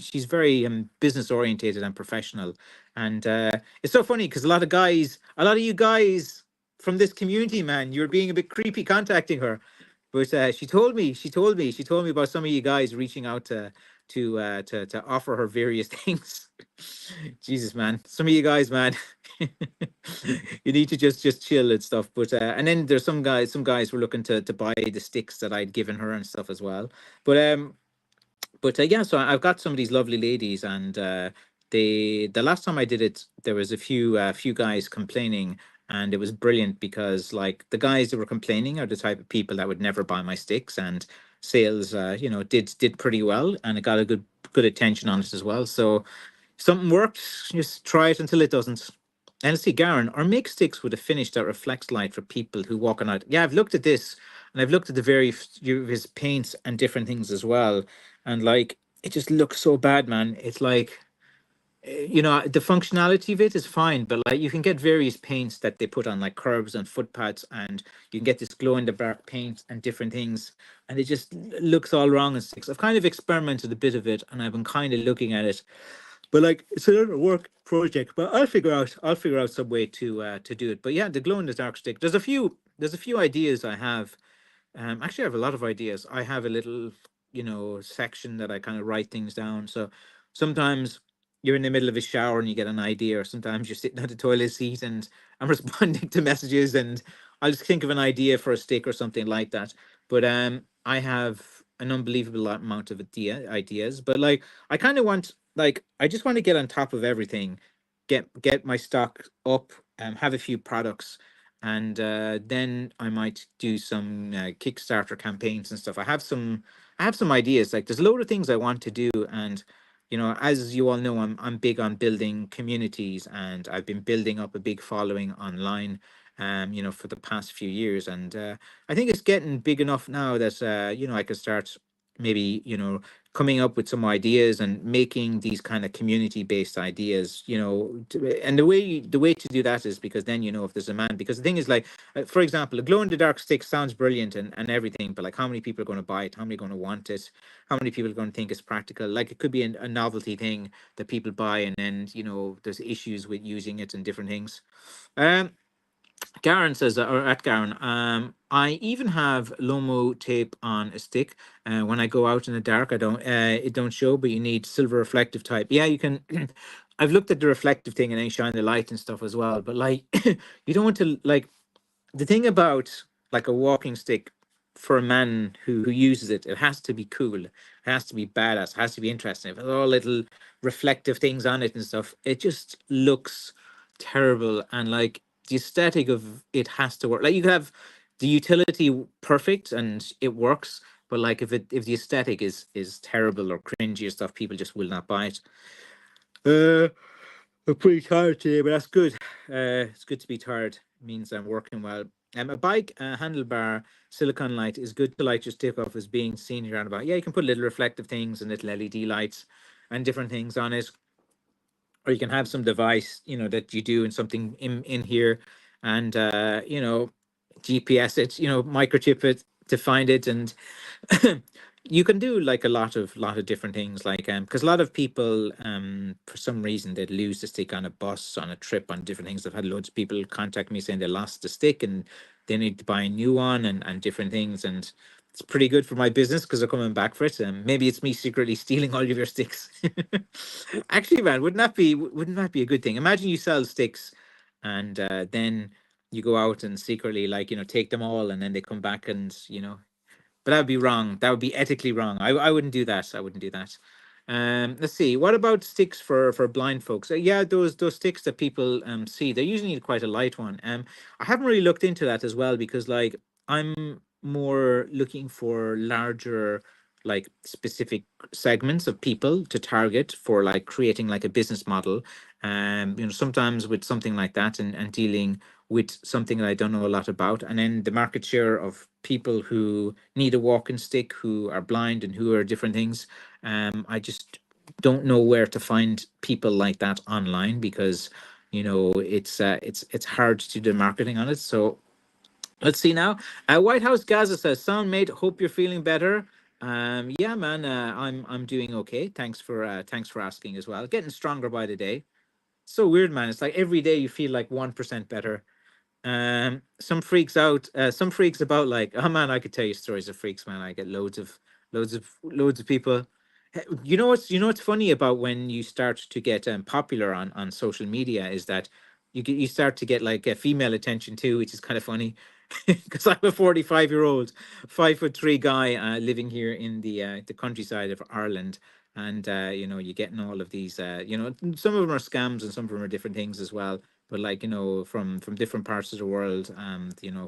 business orientated and professional. And it's so funny because a lot of you guys from this community, man, you're being a bit creepy contacting her. But she told me about some of you guys reaching out to offer her various things. Jesus, man, some of you guys, man, you need to just chill and stuff. But and then there's some guys were looking to buy the sticks that I'd given her and stuff as well. But yeah, so I've got some of these lovely ladies, and the last time I did it, there was a few guys complaining, and it was brilliant because like the guys that were complaining are the type of people that would never buy my sticks, and sales, did pretty well, and it got a good attention on it as well. So something works, just try it until it doesn't. And let's see, Garen, or make sticks with a finish that reflects light for people who walk on out. Yeah, I've looked at this, and I've looked at the his paints and different things as well, and like it just looks so bad, man. It's like the functionality of it is fine, but like you can get various paints that they put on like curbs and footpaths, and you can get this glow in the dark paint and different things, and it just looks all wrong and sticks. I've kind of experimented a bit of it, and I've been kind of looking at it, but like it's another work project. But I'll figure out some way to do it. But yeah, the glow in the dark stick. There's a few ideas I have. Actually, I have a lot of ideas. I have a little, section that I kind of write things down. So sometimes you're in the middle of a shower and you get an idea, or sometimes you're sitting at the toilet seat and I'm responding to messages, and I'll just think of an idea for a stick or something like that. But I have an unbelievable amount of ideas. But like, I just want to get on top of everything, get my stock up, have a few products, and then I might do some Kickstarter campaigns and stuff. I have some ideas. Like there's a load of things I want to do, and as you all know, I'm big on building communities, and I've been building up a big following online. For the past few years, and I think it's getting big enough now that I could start maybe coming up with some ideas and making these kind of community based ideas, and the way to do that is because then if there's a demand. Because the thing is, like, for example, a glow in the dark stick sounds brilliant and everything, but like, how many people are going to buy it? How many are going to want it? How many people are going to think it's practical? Like, it could be a novelty thing that people buy, and then there's issues with using it and different things. um Garen says, or at Garen, I even have Lomo tape on a stick. When I go out in the dark, it don't show, but you need silver reflective type. Yeah, you can. I've looked at the reflective thing and then shine the light and stuff as well. But like, you don't want to like the thing about like a walking stick for a man who uses it. It has to be cool. It has to be badass. It has to be interesting. If it's all little reflective things on it and stuff, it just looks terrible. And like the aesthetic of it has to work. Like you could have the utility perfect and it works, but like if the aesthetic is terrible or cringy or stuff, people just will not buy it. I'm pretty tired today, but that's good. It's good to be tired. It means I'm working well. A bike handlebar silicon light is good to like just take off as being seen around about. Yeah, you can put little reflective things and little LED lights and different things on it, or you can have some device that you do and something in here, and GPS it, microchip it to find it, and you can do like a lot of different things, like because a lot of people for some reason they'd lose the stick on a bus, on a trip, on different things. I've had loads of people contact me saying they lost the stick and they need to buy a new one, and different things, and it's pretty good for my business because they're coming back for it. And maybe it's me secretly stealing all of your sticks. Actually, man, wouldn't that be a good thing? Imagine you sell sticks, and then you go out and secretly, like, take them all, and then they come back, and but that would be wrong. That would be ethically wrong. I wouldn't do that. I wouldn't do that. Let's see. What about sticks for blind folks? Yeah, those sticks that people see, they usually need quite a light one. I haven't really looked into that as well, because like I'm more looking for larger, like specific segments of people to target for like creating like a business model. Sometimes with something like that, and dealing with something that I don't know a lot about, and then the market share of people who need a walking stick, who are blind and who are different things. I just don't know where to find people like that online, because it's hard to do marketing on it. So let's see now. White House Gaza says, "Sound mate, hope you're feeling better." Yeah, man, I'm doing okay. Thanks for asking as well. Getting stronger by the day. So weird, man. It's like every day you feel like 1% better. Some freaks about, like, oh man, I could tell you stories of freaks, man. I get loads of people. What's funny about when you start to get popular on social media is that you start to get like a female attention too, which is kind of funny. Because I'm a 45-year-old 5'3" guy living here in the countryside of Ireland, and you're getting all of these. Some of them are scams and some of them are different things as well. But like, from different parts of the world,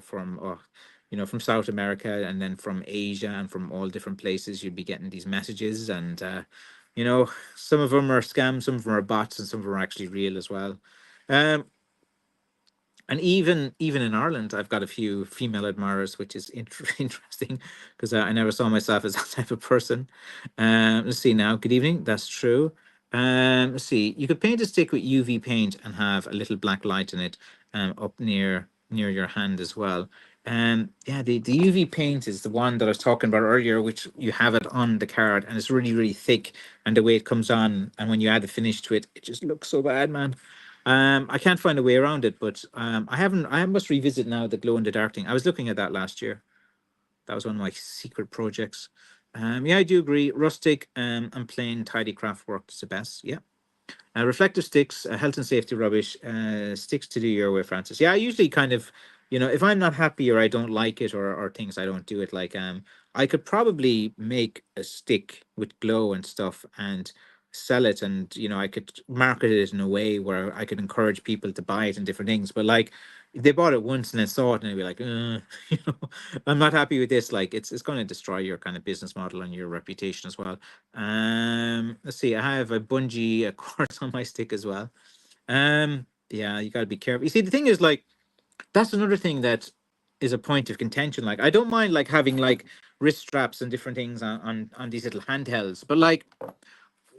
from South America, and then from Asia, and from all different places, you'd be getting these messages, and some of them are scams, some of them are bots, and some of them are actually real as well. Um, and even in Ireland, I've got a few female admirers, which is interesting, because I never saw myself as that type of person. Let's see now. Good evening. That's true. Let's see. You could paint a stick with UV paint and have a little black light in it, up near your hand as well. Yeah, the UV paint is the one that I was talking about earlier, which you have it on the card, and it's really, really thick, and the way it comes on, and when you add the finish to it, it just looks so bad, man. I can't find a way around it, but I haven't. I must revisit now the glow in the dark thing. I was looking at that last year. That was one of my secret projects. Yeah, I do agree. Rustic and plain tidy craft work is the best. Yeah. Reflective sticks, health and safety rubbish, sticks to do your way, Francis. Yeah, I usually kind of, if I'm not happy or I don't like it, or things, I don't do it. Like, I could probably make a stick with glow and stuff and sell it, and I could market it in a way where I could encourage people to buy it and different things. But like, if they bought it once and then saw it and they'd be like, you know, I'm not happy with this. Like, it's going to destroy your kind of business model and your reputation as well. Let's see. I have a bungee, of course, on my stick as well. Yeah, you got to be careful. You see, the thing is, like, that's another thing that is a point of contention. Like, I don't mind like having like wrist straps and different things on these little handhelds, but like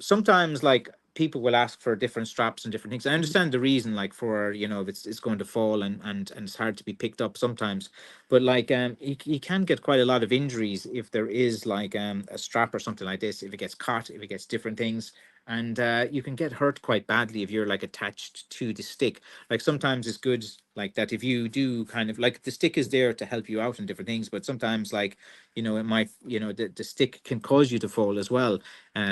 sometimes like people will ask for different straps and different things. I understand the reason, like for if it's going to fall and it's hard to be picked up sometimes, but like you can get quite a lot of injuries if there is like a strap or something like this, if it gets caught, if it gets different things. And you can get hurt quite badly if you're like attached to the stick. Like sometimes it's good like that if you do kind of like the stick is there to help you out in different things, but sometimes like it might the stick can cause you to fall as well.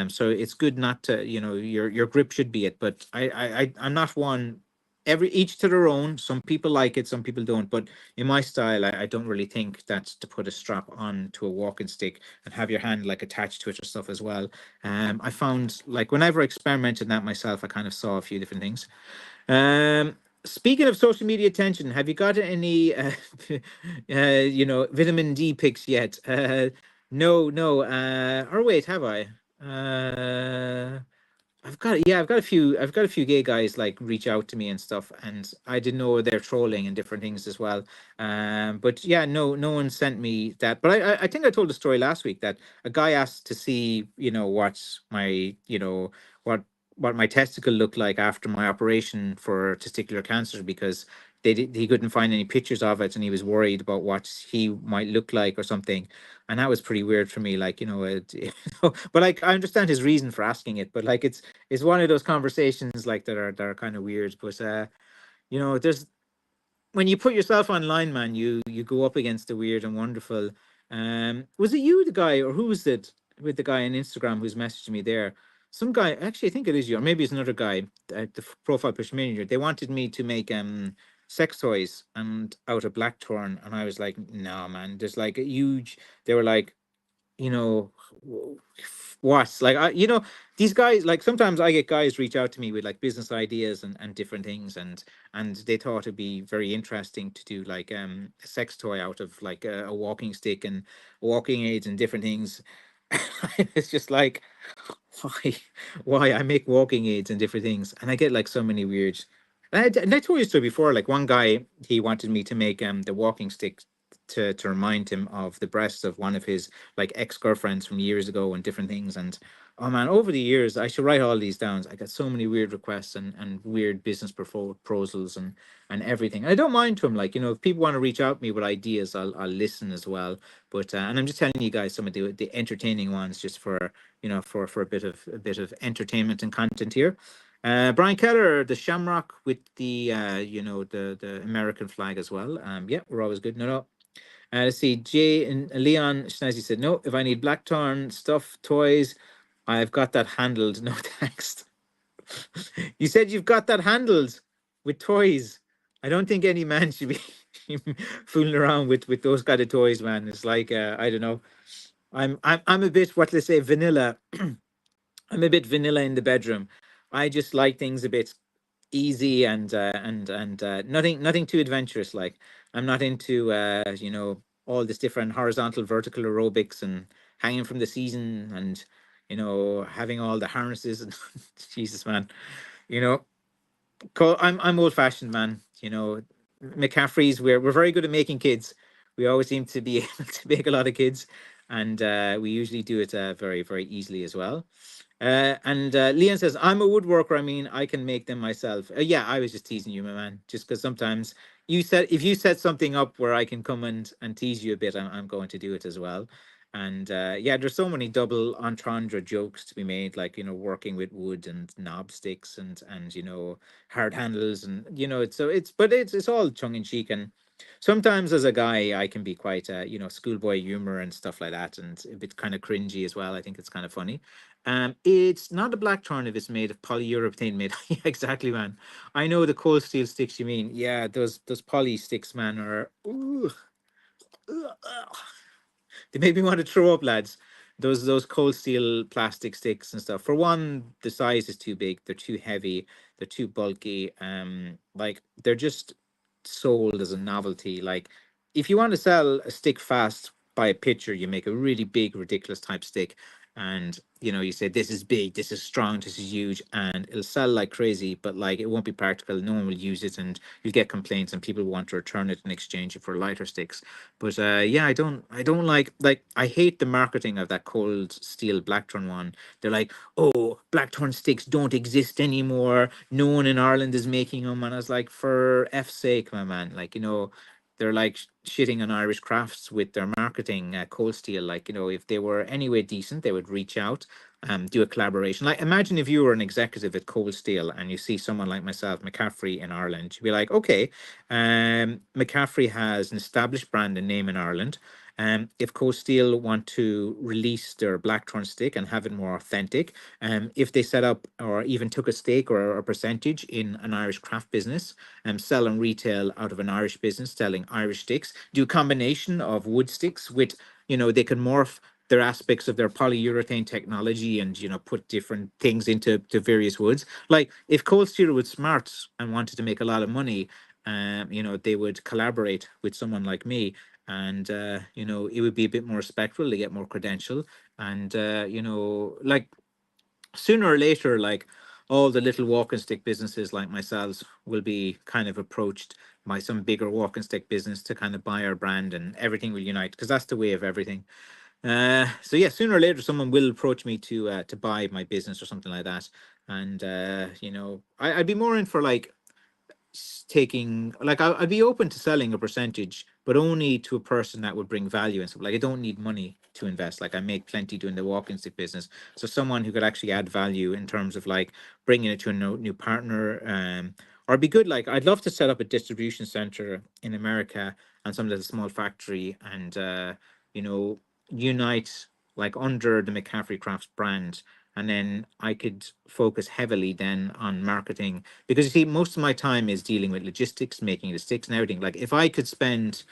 So it's good not to, your grip should be it. But I'm not one. Each to their own. Some people like it, some people don't. But in my style, I don't really think that to put a strap on to a walking stick and have your hand like attached to it or stuff as well. I found like whenever I experimented that myself, I kind of saw a few different things. Speaking of social media attention, have you got any, vitamin D pics yet? No, no. Or wait, have I? Uh, I've got a few gay guys like reach out to me and stuff, and I didn't know they're trolling and different things as well. But yeah, no one sent me that. But I think I told the story last week that a guy asked to see, what's my, what what my testicle looked like after my operation for testicular cancer because he couldn't find any pictures of it and he was worried about what he might look like or something. And that was pretty weird for me, like, but like I understand his reason for asking it, but like it's one of those conversations like that are kind of weird. But there's when you put yourself online, man, you go up against the weird and wonderful. Was it you, the guy, or who was it with the guy on Instagram who's messaging me there? Some guy, actually, I think it is you, or maybe it's another guy. The profile picture manager. They wanted me to make sex toys and out of blackthorn, and I was like, no, man. There's like a huge. They were like, you know what like these guys, like sometimes I get guys reach out to me with like business ideas and different things, and they thought it'd be very interesting to do like a sex toy out of like a walking stick and walking aids and different things. It's just like, why why I make walking aids and different things, and I get like so many weird. And I told you a story before. Like one guy, he wanted me to make the walking stick to remind him of the breasts of one of his like ex-girlfriends from years ago and different things. And oh man, over the years, I should write all these down. I got so many weird requests and weird business proposals and everything. And I don't mind to him. Like, if people want to reach out to me with ideas, I'll listen as well. But and I'm just telling you guys some of the entertaining ones just for for a bit of entertainment and content here. Brian Keller, the shamrock with the the American flag as well. Yeah, we're always good. No, no. Let's see. Jay and Leon Schneizy said, no, if I need Blackthorn stuff, toys, I've got that handled. No thanks. You said you've got that handled with toys. I don't think any man should be fooling around with those kind of toys, man. It's like I don't know. I'm a bit, what let's say, vanilla. I'm a bit vanilla in the bedroom. I just like things a bit easy and nothing too adventurous. Like I'm not into all this different horizontal, vertical aerobics and hanging from the season and having all the harnesses and Jesus, man. You know, I'm old fashioned, man. McCaffrey's. We're very good at making kids. We always seem to be able to make a lot of kids, and we usually do it very very easily as well. And Leon says, I'm a woodworker. I mean, I can make them myself. Yeah, I was just teasing you, my man. Just because sometimes if you set something up where I can come and tease you a bit, I'm going to do it as well. And yeah, there's so many double entendre jokes to be made, like working with wood and knob sticks and hard handles, and it's all tongue in cheek. And sometimes as a guy, I can be quite schoolboy humor and stuff like that, and a bit kind of cringy as well. I think it's kind of funny. It's not a blackthorn if it's made of polyurethane made. Yeah, exactly, man. I know the cold steel sticks you mean. Yeah, those poly sticks, man, are ooh, ugh. They make me want to throw up, lads. those cold steel plastic sticks and stuff. For one, the size is too big. They're too heavy. They're too bulky. Like they're just sold as a novelty. Like if you want to sell a stick fast by a picture, you make a really big, ridiculous type stick, and you say this is big, this is strong, this is huge, and it'll sell like crazy. But like it won't be practical. No one will use it, and you'll get complaints, and people want to return it and exchange it for lighter sticks. But yeah, I don't like I hate the marketing of that cold steel Blackthorn one. They're like, oh, Blackthorn sticks don't exist anymore. No one in Ireland is making them, and I was like, for F's sake, my man, like they're like shitting on Irish crafts with their marketing. Cold steel, like if they were anyway decent, they would reach out, do a collaboration. Like imagine if you were an executive at Cold Steel and you see someone like myself, McCaffrey in Ireland, you'd be like, okay, McCaffrey has an established brand and name in Ireland. If Cold Steel want to release their Blackthorn stick and have it more authentic, if they set up or even took a stake or a percentage in an Irish craft business, sell and retail out of an Irish business selling Irish sticks, do a combination of wood sticks with, they can morph their aspects of their polyurethane technology and put different things into various woods. Like if Cold Steel was smart and wanted to make a lot of money, they would collaborate with someone like me, and it would be a bit more respectful. They get more credential, and like sooner or later, like all the little walking stick businesses like myself will be kind of approached by some bigger walking stick business to kind of buy our brand, and everything will unite because that's the way of everything. So yeah, sooner or later, someone will approach me to buy my business or something like that, and I'd be more in for like taking like I'd be open to selling a percentage, but only to a person that would bring value and stuff. Like I don't need money to invest. Like I make plenty doing the walking stick business. So someone who could actually add value in terms of like bringing it to a new partner, or it'd be good. Like I'd love to set up a distribution center in America and some little small factory, and you know unite like under the McCaffrey Crafts brand, and then I could focus heavily then on marketing, because you see most of my time is dealing with logistics, making the sticks and everything. Like if I could spend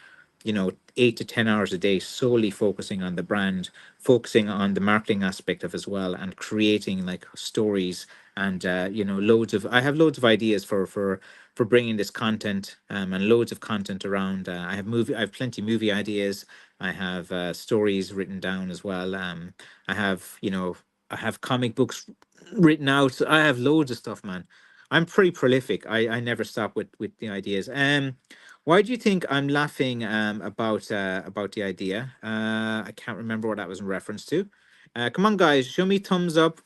8 to 10 hours a day solely focusing on the brand, focusing on the marketing aspect of as well, and creating like stories, and loads of I have loads of ideas for bringing this content, and loads of content around. I have plenty movie ideas. I have stories written down as well. I have comic books written out. I have loads of stuff, man. I'm pretty prolific. I never stop with the ideas. Why do you think I'm laughing about the idea? I can't remember what that was in reference to. Come on, guys, show me thumbs up.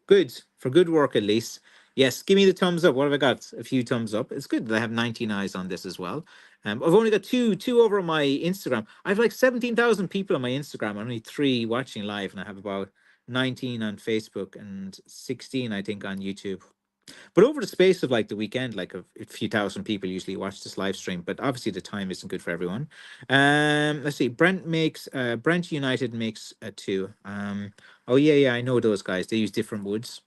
Good, for good work at least. Yes, give me the thumbs up. What have I got? A few thumbs up. It's good that I have 19 eyes on this as well. I've only got two over on my Instagram. I have like 17,000 people on my Instagram, and only three watching live, and I have about 19 on Facebook and 16, I think, on YouTube. But over the space of like the weekend, like a few thousand people usually watch this live stream. But obviously the time isn't good for everyone. Let's see. Brent United makes a two. Oh yeah, I know those guys. They use different woods.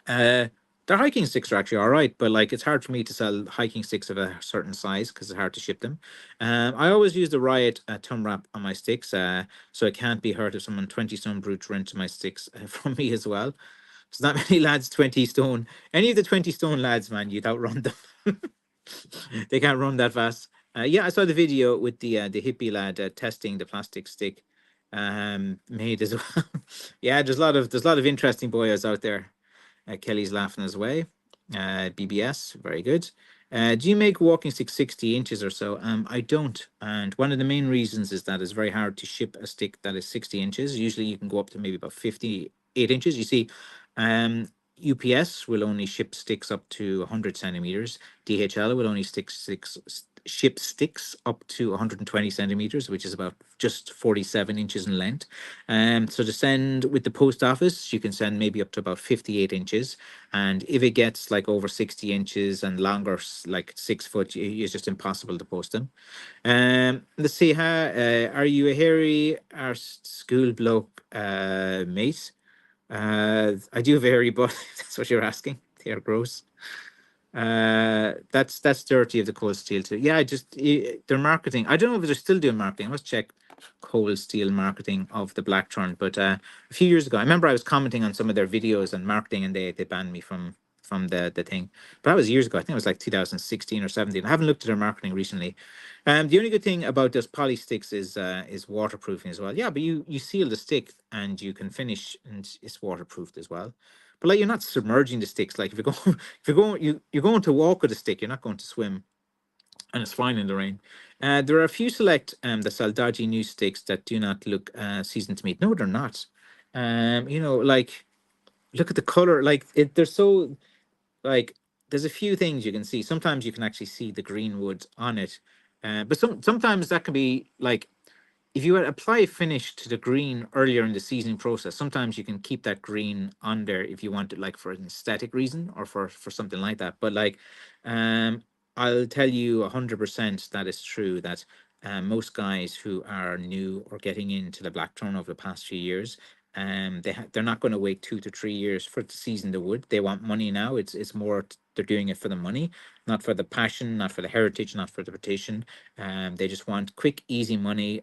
Uh, their hiking sticks are actually all right, but like it's hard for me to sell hiking sticks of a certain size because it's hard to ship them. I always use the Riot thumb wrap on my sticks, so it can't be hurt if someone 20 stone brute rent my sticks from me as well. There's not many lads 20 stone. Any of the 20 stone lads, man, you'd outrun them. They can't run that fast. Yeah, I saw the video with the hippie lad testing the plastic stick made as well. Yeah, there's a lot of interesting boys out there. Kelly's laughing his way. BBS, very good. Do you make walking stick 60 inches or so? I don't. And one of the main reasons is that it's very hard to ship a stick that is 60 inches. Usually you can go up to maybe about 58 inches. You see, UPS will only ship sticks up to 100 centimeters. DHL will only ship sticks up to 120 centimeters, which is about just 47 inches in length. So to send with the post office, you can send maybe up to about 58 inches. And if it gets like over 60 inches and longer, like 6 foot, it's just impossible to post them. Let's see, are you a hairy or school bloke, mate? I do vary, but that's what you're asking. They are gross. That's dirty of the cold steel too. Yeah, their marketing. I don't know if they're still doing marketing. I must check cold steel marketing of the Blackthorn. But a few years ago, I remember I was commenting on some of their videos and marketing, and they banned me from the thing. But that was years ago. I think it was like 2016 or 17. I haven't looked at their marketing recently. The only good thing about those poly sticks is waterproofing as well. Yeah, but you seal the stick and you can finish, and it's waterproofed as well. But like you're not submerging the sticks. Like if you're going if you're going you're going to walk with a stick, you're not going to swim, and it's fine in the rain. There are a few select the Saldagi new sticks that do not look seasoned to meat. No, they're not. Like look at the color. Like they're so like there's a few things you can see. Sometimes you can actually see the green wood on it, but sometimes that can be like if you apply a finish to the green earlier in the seasoning process, sometimes you can keep that green on there if you want it, like for an aesthetic reason or for something like that. But like, um, I'll tell you 100% that it's true that most guys who are new or getting into the blackthorn over the past few years, they're not going to wait 2 to 3 years for to season the wood. They want money now. It's more they're doing it for the money, not for the passion, not for the heritage, not for the petition. They just want quick, easy money.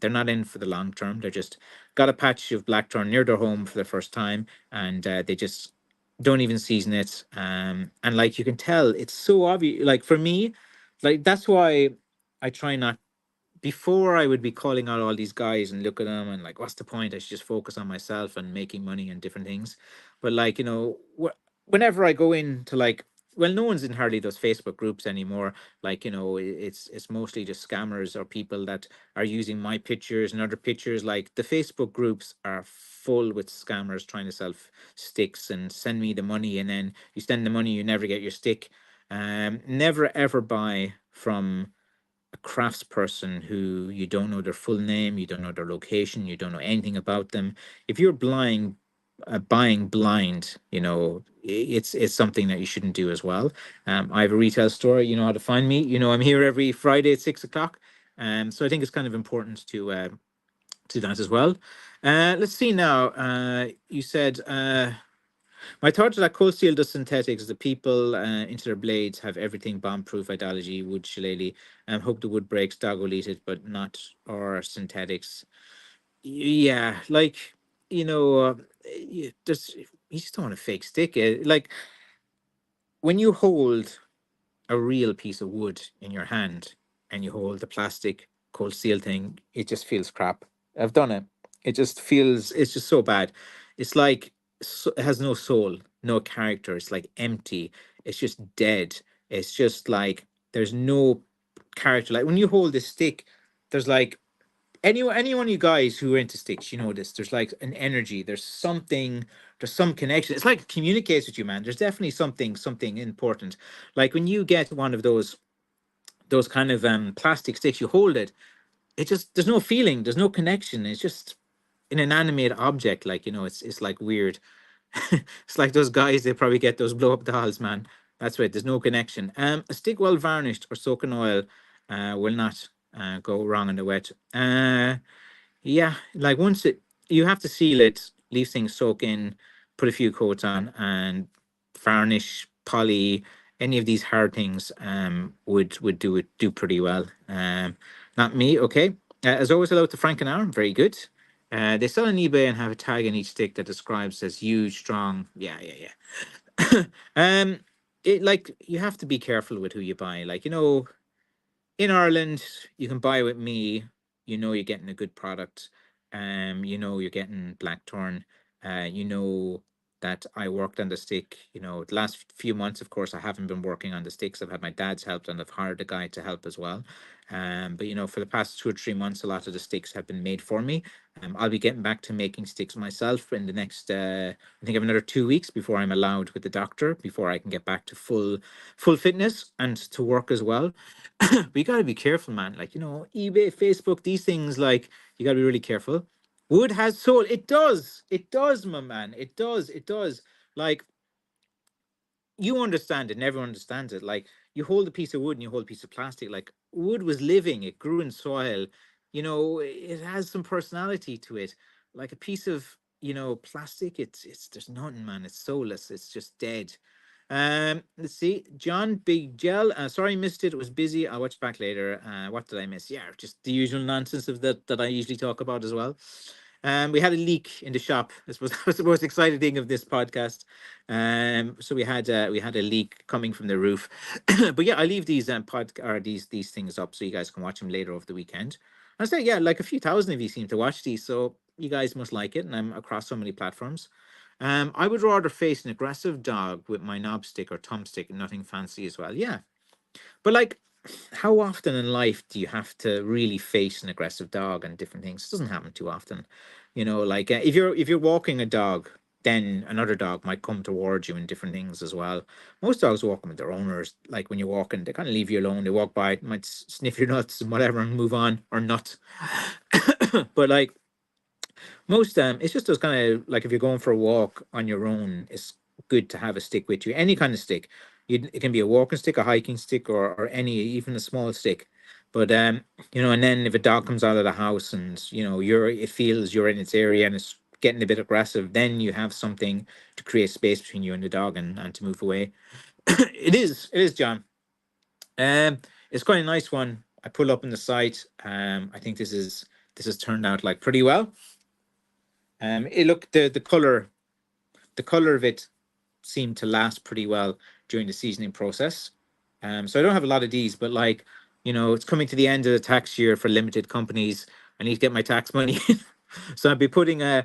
They're not in for the long term. They're just got a patch of blackthorn near their home for the first time, and they just don't even season it. And like you can tell, it's so obvious. Like for me, like that's why I try not before I would be calling out all these guys and look at them and like, what's the point? I should just focus on myself and making money and different things. But like, whenever I go into like, well, no one's in hardly those Facebook groups anymore. Like, it's mostly just scammers or people that are using my pictures and other pictures. Like the Facebook groups are full with scammers trying to sell sticks and send me the money, and then you send the money, you never get your stick. Never ever buy from a craftsperson who you don't know their full name, you don't know their location, you don't know anything about them. If you're buying blind, it's something that you shouldn't do as well. I have a retail store. You know how to find me. I'm here every Friday at 6 o'clock. So I think it's kind of important to that as well. Let's see now. You said my thought is that cold steel does synthetics. The people into their blades have everything bomb-proof, ideology, wood shillelagh. Hope the wood breaks, dog will eat it, but not or synthetics. Yeah, like you just don't want a fake stick. Like when you hold a real piece of wood in your hand and you hold the plastic cold steel thing, it just feels crap. I've done it. It's just so bad. It's like it has no soul, no character. It's like empty. It's just dead. It's just like there's no character. Like when you hold this stick, there's like any one of you guys who are into sticks, you know this. There's like an energy. There's something. There's some connection. It's like it communicates with you, man. There's definitely something important. Like when you get one of those kind of plastic sticks, you hold it. It just there's no feeling. There's no connection. It's just an inanimate object. Like it's like weird. It's like those guys. They probably get those blow up dolls, man. That's right. There's no connection. A stick well varnished or soaked in oil will not go wrong in the wet. Yeah, like once you have to seal it, leave things soak in, put a few coats on, and varnish, poly, any of these hard things would do pretty well. Not me, okay. As always, hello to Frank and Aaron, very good. They sell on eBay and have a tag in each stick that describes as huge, strong. Yeah, yeah, yeah. It like you have to be careful with who you buy. Like in Ireland, you can buy with me. You're getting a good product. You're getting Blackthorn. You know that I worked on the stick. The last few months, of course, I haven't been working on the sticks. I've had my dad's help and I've hired a guy to help as well. But for the past 2 or 3 months, a lot of the sticks have been made for me. I'll be getting back to making sticks myself in the next. I think I have another 2 weeks before I'm allowed with the doctor before I can get back to full fitness and to work as well. But you got to be careful, man. Like, eBay, Facebook, these things, like, you got to be really careful. Wood has soul. It does. It does, my man. It does. It does. Like, you understand it and everyone understands it. Like, you hold a piece of wood and you hold a piece of plastic. Like, wood was living, it grew in soil. It has some personality to it. Like a piece of, plastic, there's nothing, man. It's soulless. It's just dead. Let's see. John Big Gel. Sorry, I missed it. It was busy. I'll watch back later. What did I miss? Yeah, just the usual nonsense of that I usually talk about as well. We had a leak in the shop. This was, was the most exciting thing of this podcast. So we had a leak coming from the roof. But yeah, I leave these these things up so you guys can watch them later over the weekend. I say, yeah, like a few thousand of you seem to watch these, so you guys must like it, and I'm across so many platforms. I would rather face an aggressive dog with my knob stick or thumb stick, nothing fancy as well. Yeah, but like, how often in life do you have to really face an aggressive dog and different things? It doesn't happen too often, you know. Like if you're walking a dog, then another dog might come towards you and different things as well. Most dogs walking with their owners. Like when you're walking, they kind of leave you alone. They walk by, might sniff your nuts and whatever, and move on or not. But like most it's just those kind of like if you're going for a walk on your own, it's good to have a stick with you. Any kind of stick. It can be a walking stick, a hiking stick, or any, even a small stick. But you know, and then if a dog comes out of the house and you know it feels you're in its area and it's getting a bit aggressive, then you have something to create space between you and the dog and to move away. It is, John. Um, it's quite a nice one. I pull up on the site. I think this has turned out like pretty well. It look the color of it seemed to last pretty well during the seasoning process. So I don't have a lot of these, but like, you know, it's coming to the end of the tax year for limited companies. I need to get my tax money. So I've been putting a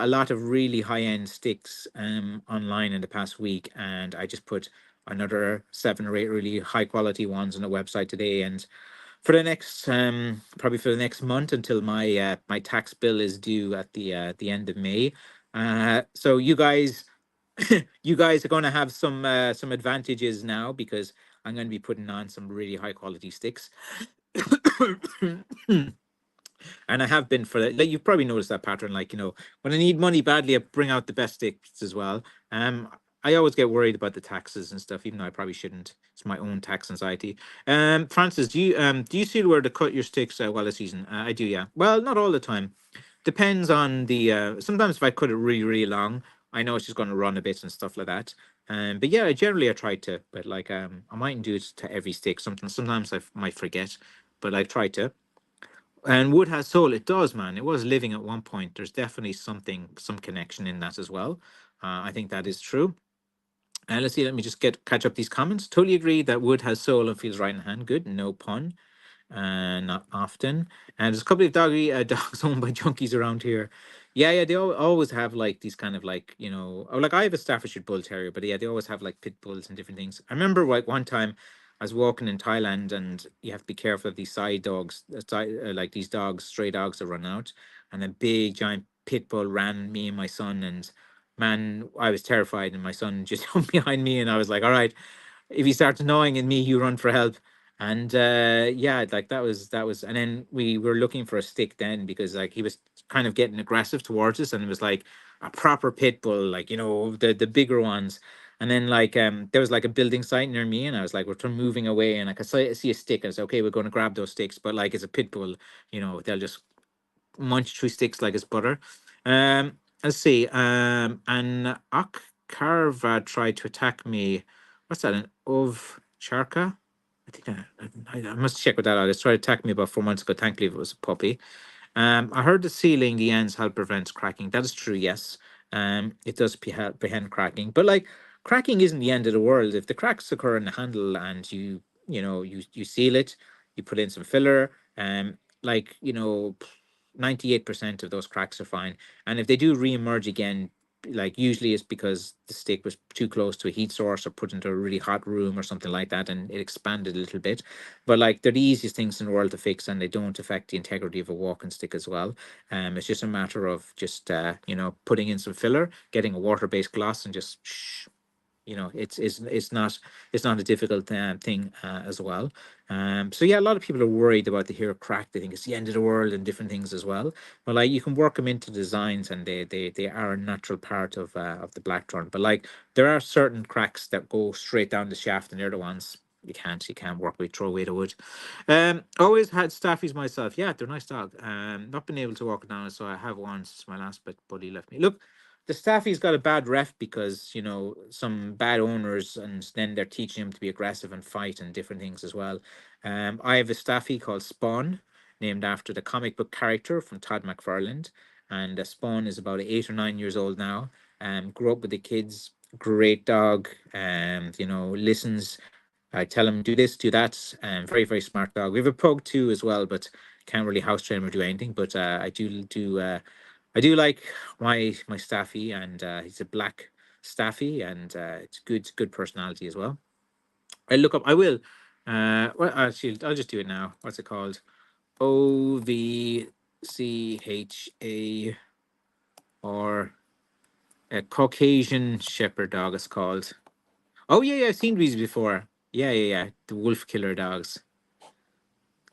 lot of really high end sticks online in the past week, and I just put another 7 or 8 really high quality ones on the website today. And for the next probably for the next month until my tax bill is due at the end of May. So you guys are going to have some advantages now because I'm going to be putting on some really high quality sticks. And I have been for that. Like, you've probably noticed that pattern. Like, you know, when I need money badly, I bring out the best sticks as well. I always get worried about the taxes and stuff, even though I probably shouldn't. It's my own tax anxiety. Francis, do you see where to cut your sticks while the season? I do, yeah. Well, not all the time. Depends on the. Sometimes if I cut it really really long, I know it's just going to run a bit and stuff like that. But yeah, generally I try to. But like I mightn't do it to every stick. Sometimes might forget, but I try to. And wood has soul. It does, man. It was living at one point. There's definitely some connection in that as well. I think that is true. And let's see. Let me just catch up these comments. Totally agree that wood has soul and feels right in hand. Good, no pun. Not often. And there's a couple of dogs owned by junkies around here. Yeah, yeah, they always have like these kind of like, you know, or like I have a Staffordshire Bull Terrier, but yeah, they always have like pit bulls and different things. I remember like one time I was walking in Thailand, and you have to be careful of these side dogs, like these dogs, stray dogs that run out, and a big giant pit bull ran me and my son, and man, I was terrified, and my son just jumped behind me, and I was like, all right, if he starts gnawing at me, you run for help. And yeah, like that was, and then we were looking for a stick then because like he was kind of getting aggressive towards us, and it was like a proper pit bull, like you know the bigger ones. And then like there was like a building site near me, and I was like, we're moving away, and I could see a stick. I was okay, we're going to grab those sticks, but like it's a pit bull, you know, they'll just munch through sticks like it's butter. Let's see. And Akarva tried to attack me. What's that? An Ov Charka? I think I must check what that out. It's tried to attack me about 4 months ago. Thankfully, it was a puppy. I heard the sealing the ends help prevents cracking. That is true. Yes. It does help prevent cracking, but like cracking isn't the end of the world. If the cracks occur in the handle and you know you seal it, you put in some filler, like you know 98% of those cracks are fine. And if they do re-emerge again, like usually it's because the stick was too close to a heat source or put into a really hot room or something like that and it expanded a little bit. But like they're the easiest things in the world to fix, and they don't affect the integrity of a walking stick as well. It's just a matter of just you know, putting in some filler, getting a water-based gloss, and just you know, it's not a difficult thing as well. So yeah, a lot of people are worried about the hair crack. They think it's the end of the world and different things as well. But like you can work them into designs, and they are a natural part of the Blacktron. But like there are certain cracks that go straight down the shaft, and they're the ones you can't work with. Throw away the wood. Always had staffies myself. Yeah, they're a nice dog. Not been able to walk down, so I have one since my last pet buddy left me. Look, the Staffy's got a bad ref because, you know, some bad owners, and then they're teaching him to be aggressive and fight and different things as well. I have a Staffy called Spawn, named after the comic book character from Todd McFarlane. And Spawn is about 8 or 9 years old now. Grew up with the kids, great dog. You know, listens. I tell him do this, do that. Very, very smart dog. We have a pug too as well, but can't really house train or do anything. But I do like my Staffy, and he's a black Staffy, and it's good personality as well. I look up. I will. Well, actually, I'll just do it now. What's it called? OVCHA, or a Caucasian Shepherd dog. It's called. Oh yeah, I've seen these before. Yeah. The wolf killer dogs.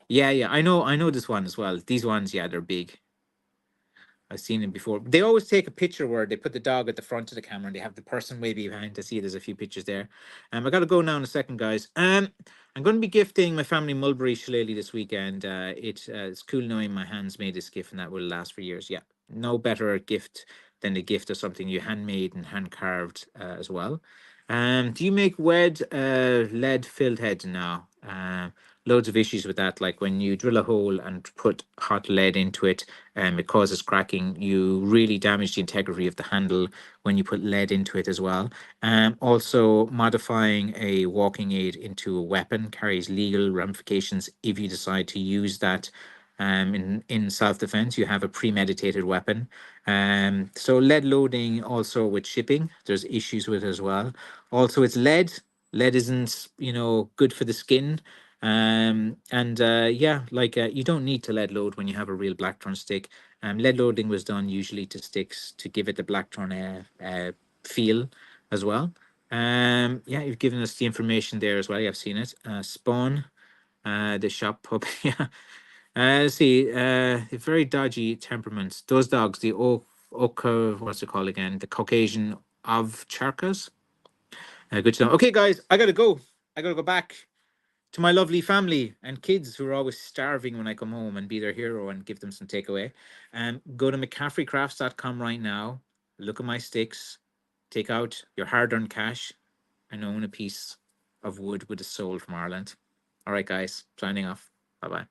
Yeah. I know this one as well. These ones, yeah, they're big. I've seen it before. They always take a picture where they put the dog at the front of the camera and they have the person way behind to see it. There's a few pictures there. I got to go now in a second, guys. I'm going to be gifting my family mulberry shillelagh this weekend. It's cool knowing my hands made this gift and that will last for years. Yeah, no better gift than the gift of something you handmade and hand carved as well. Do you make lead filled heads now? Loads of issues with that. Like when you drill a hole and put hot lead into it, it causes cracking. You really damage the integrity of the handle when you put lead into it as well. Also, modifying a walking aid into a weapon carries legal ramifications if you decide to use that. In self defense, you have a premeditated weapon. So lead loading also with shipping, there's issues with it as well. Also, it's lead. Lead isn't, you know, good for the skin. And yeah, like you don't need to lead load when you have a real blackthorn stick. Lead loading was done usually to sticks to give it the blackthorn feel as well. Yeah, you've given us the information there as well. I've seen it. Spawn, the shop pup. Yeah. Let's see. Very dodgy temperaments. Those dogs, the what's it called again? The Caucasian of Charkas. Good to know. Okay, guys, I gotta go. I gotta go back to my lovely family and kids who are always starving when I come home and be their hero and give them some takeaway. Go to McCaffreycrafts.com right now. Look at my sticks. Take out your hard-earned cash and own a piece of wood with a soul from Ireland. All right, guys, signing off. Bye bye.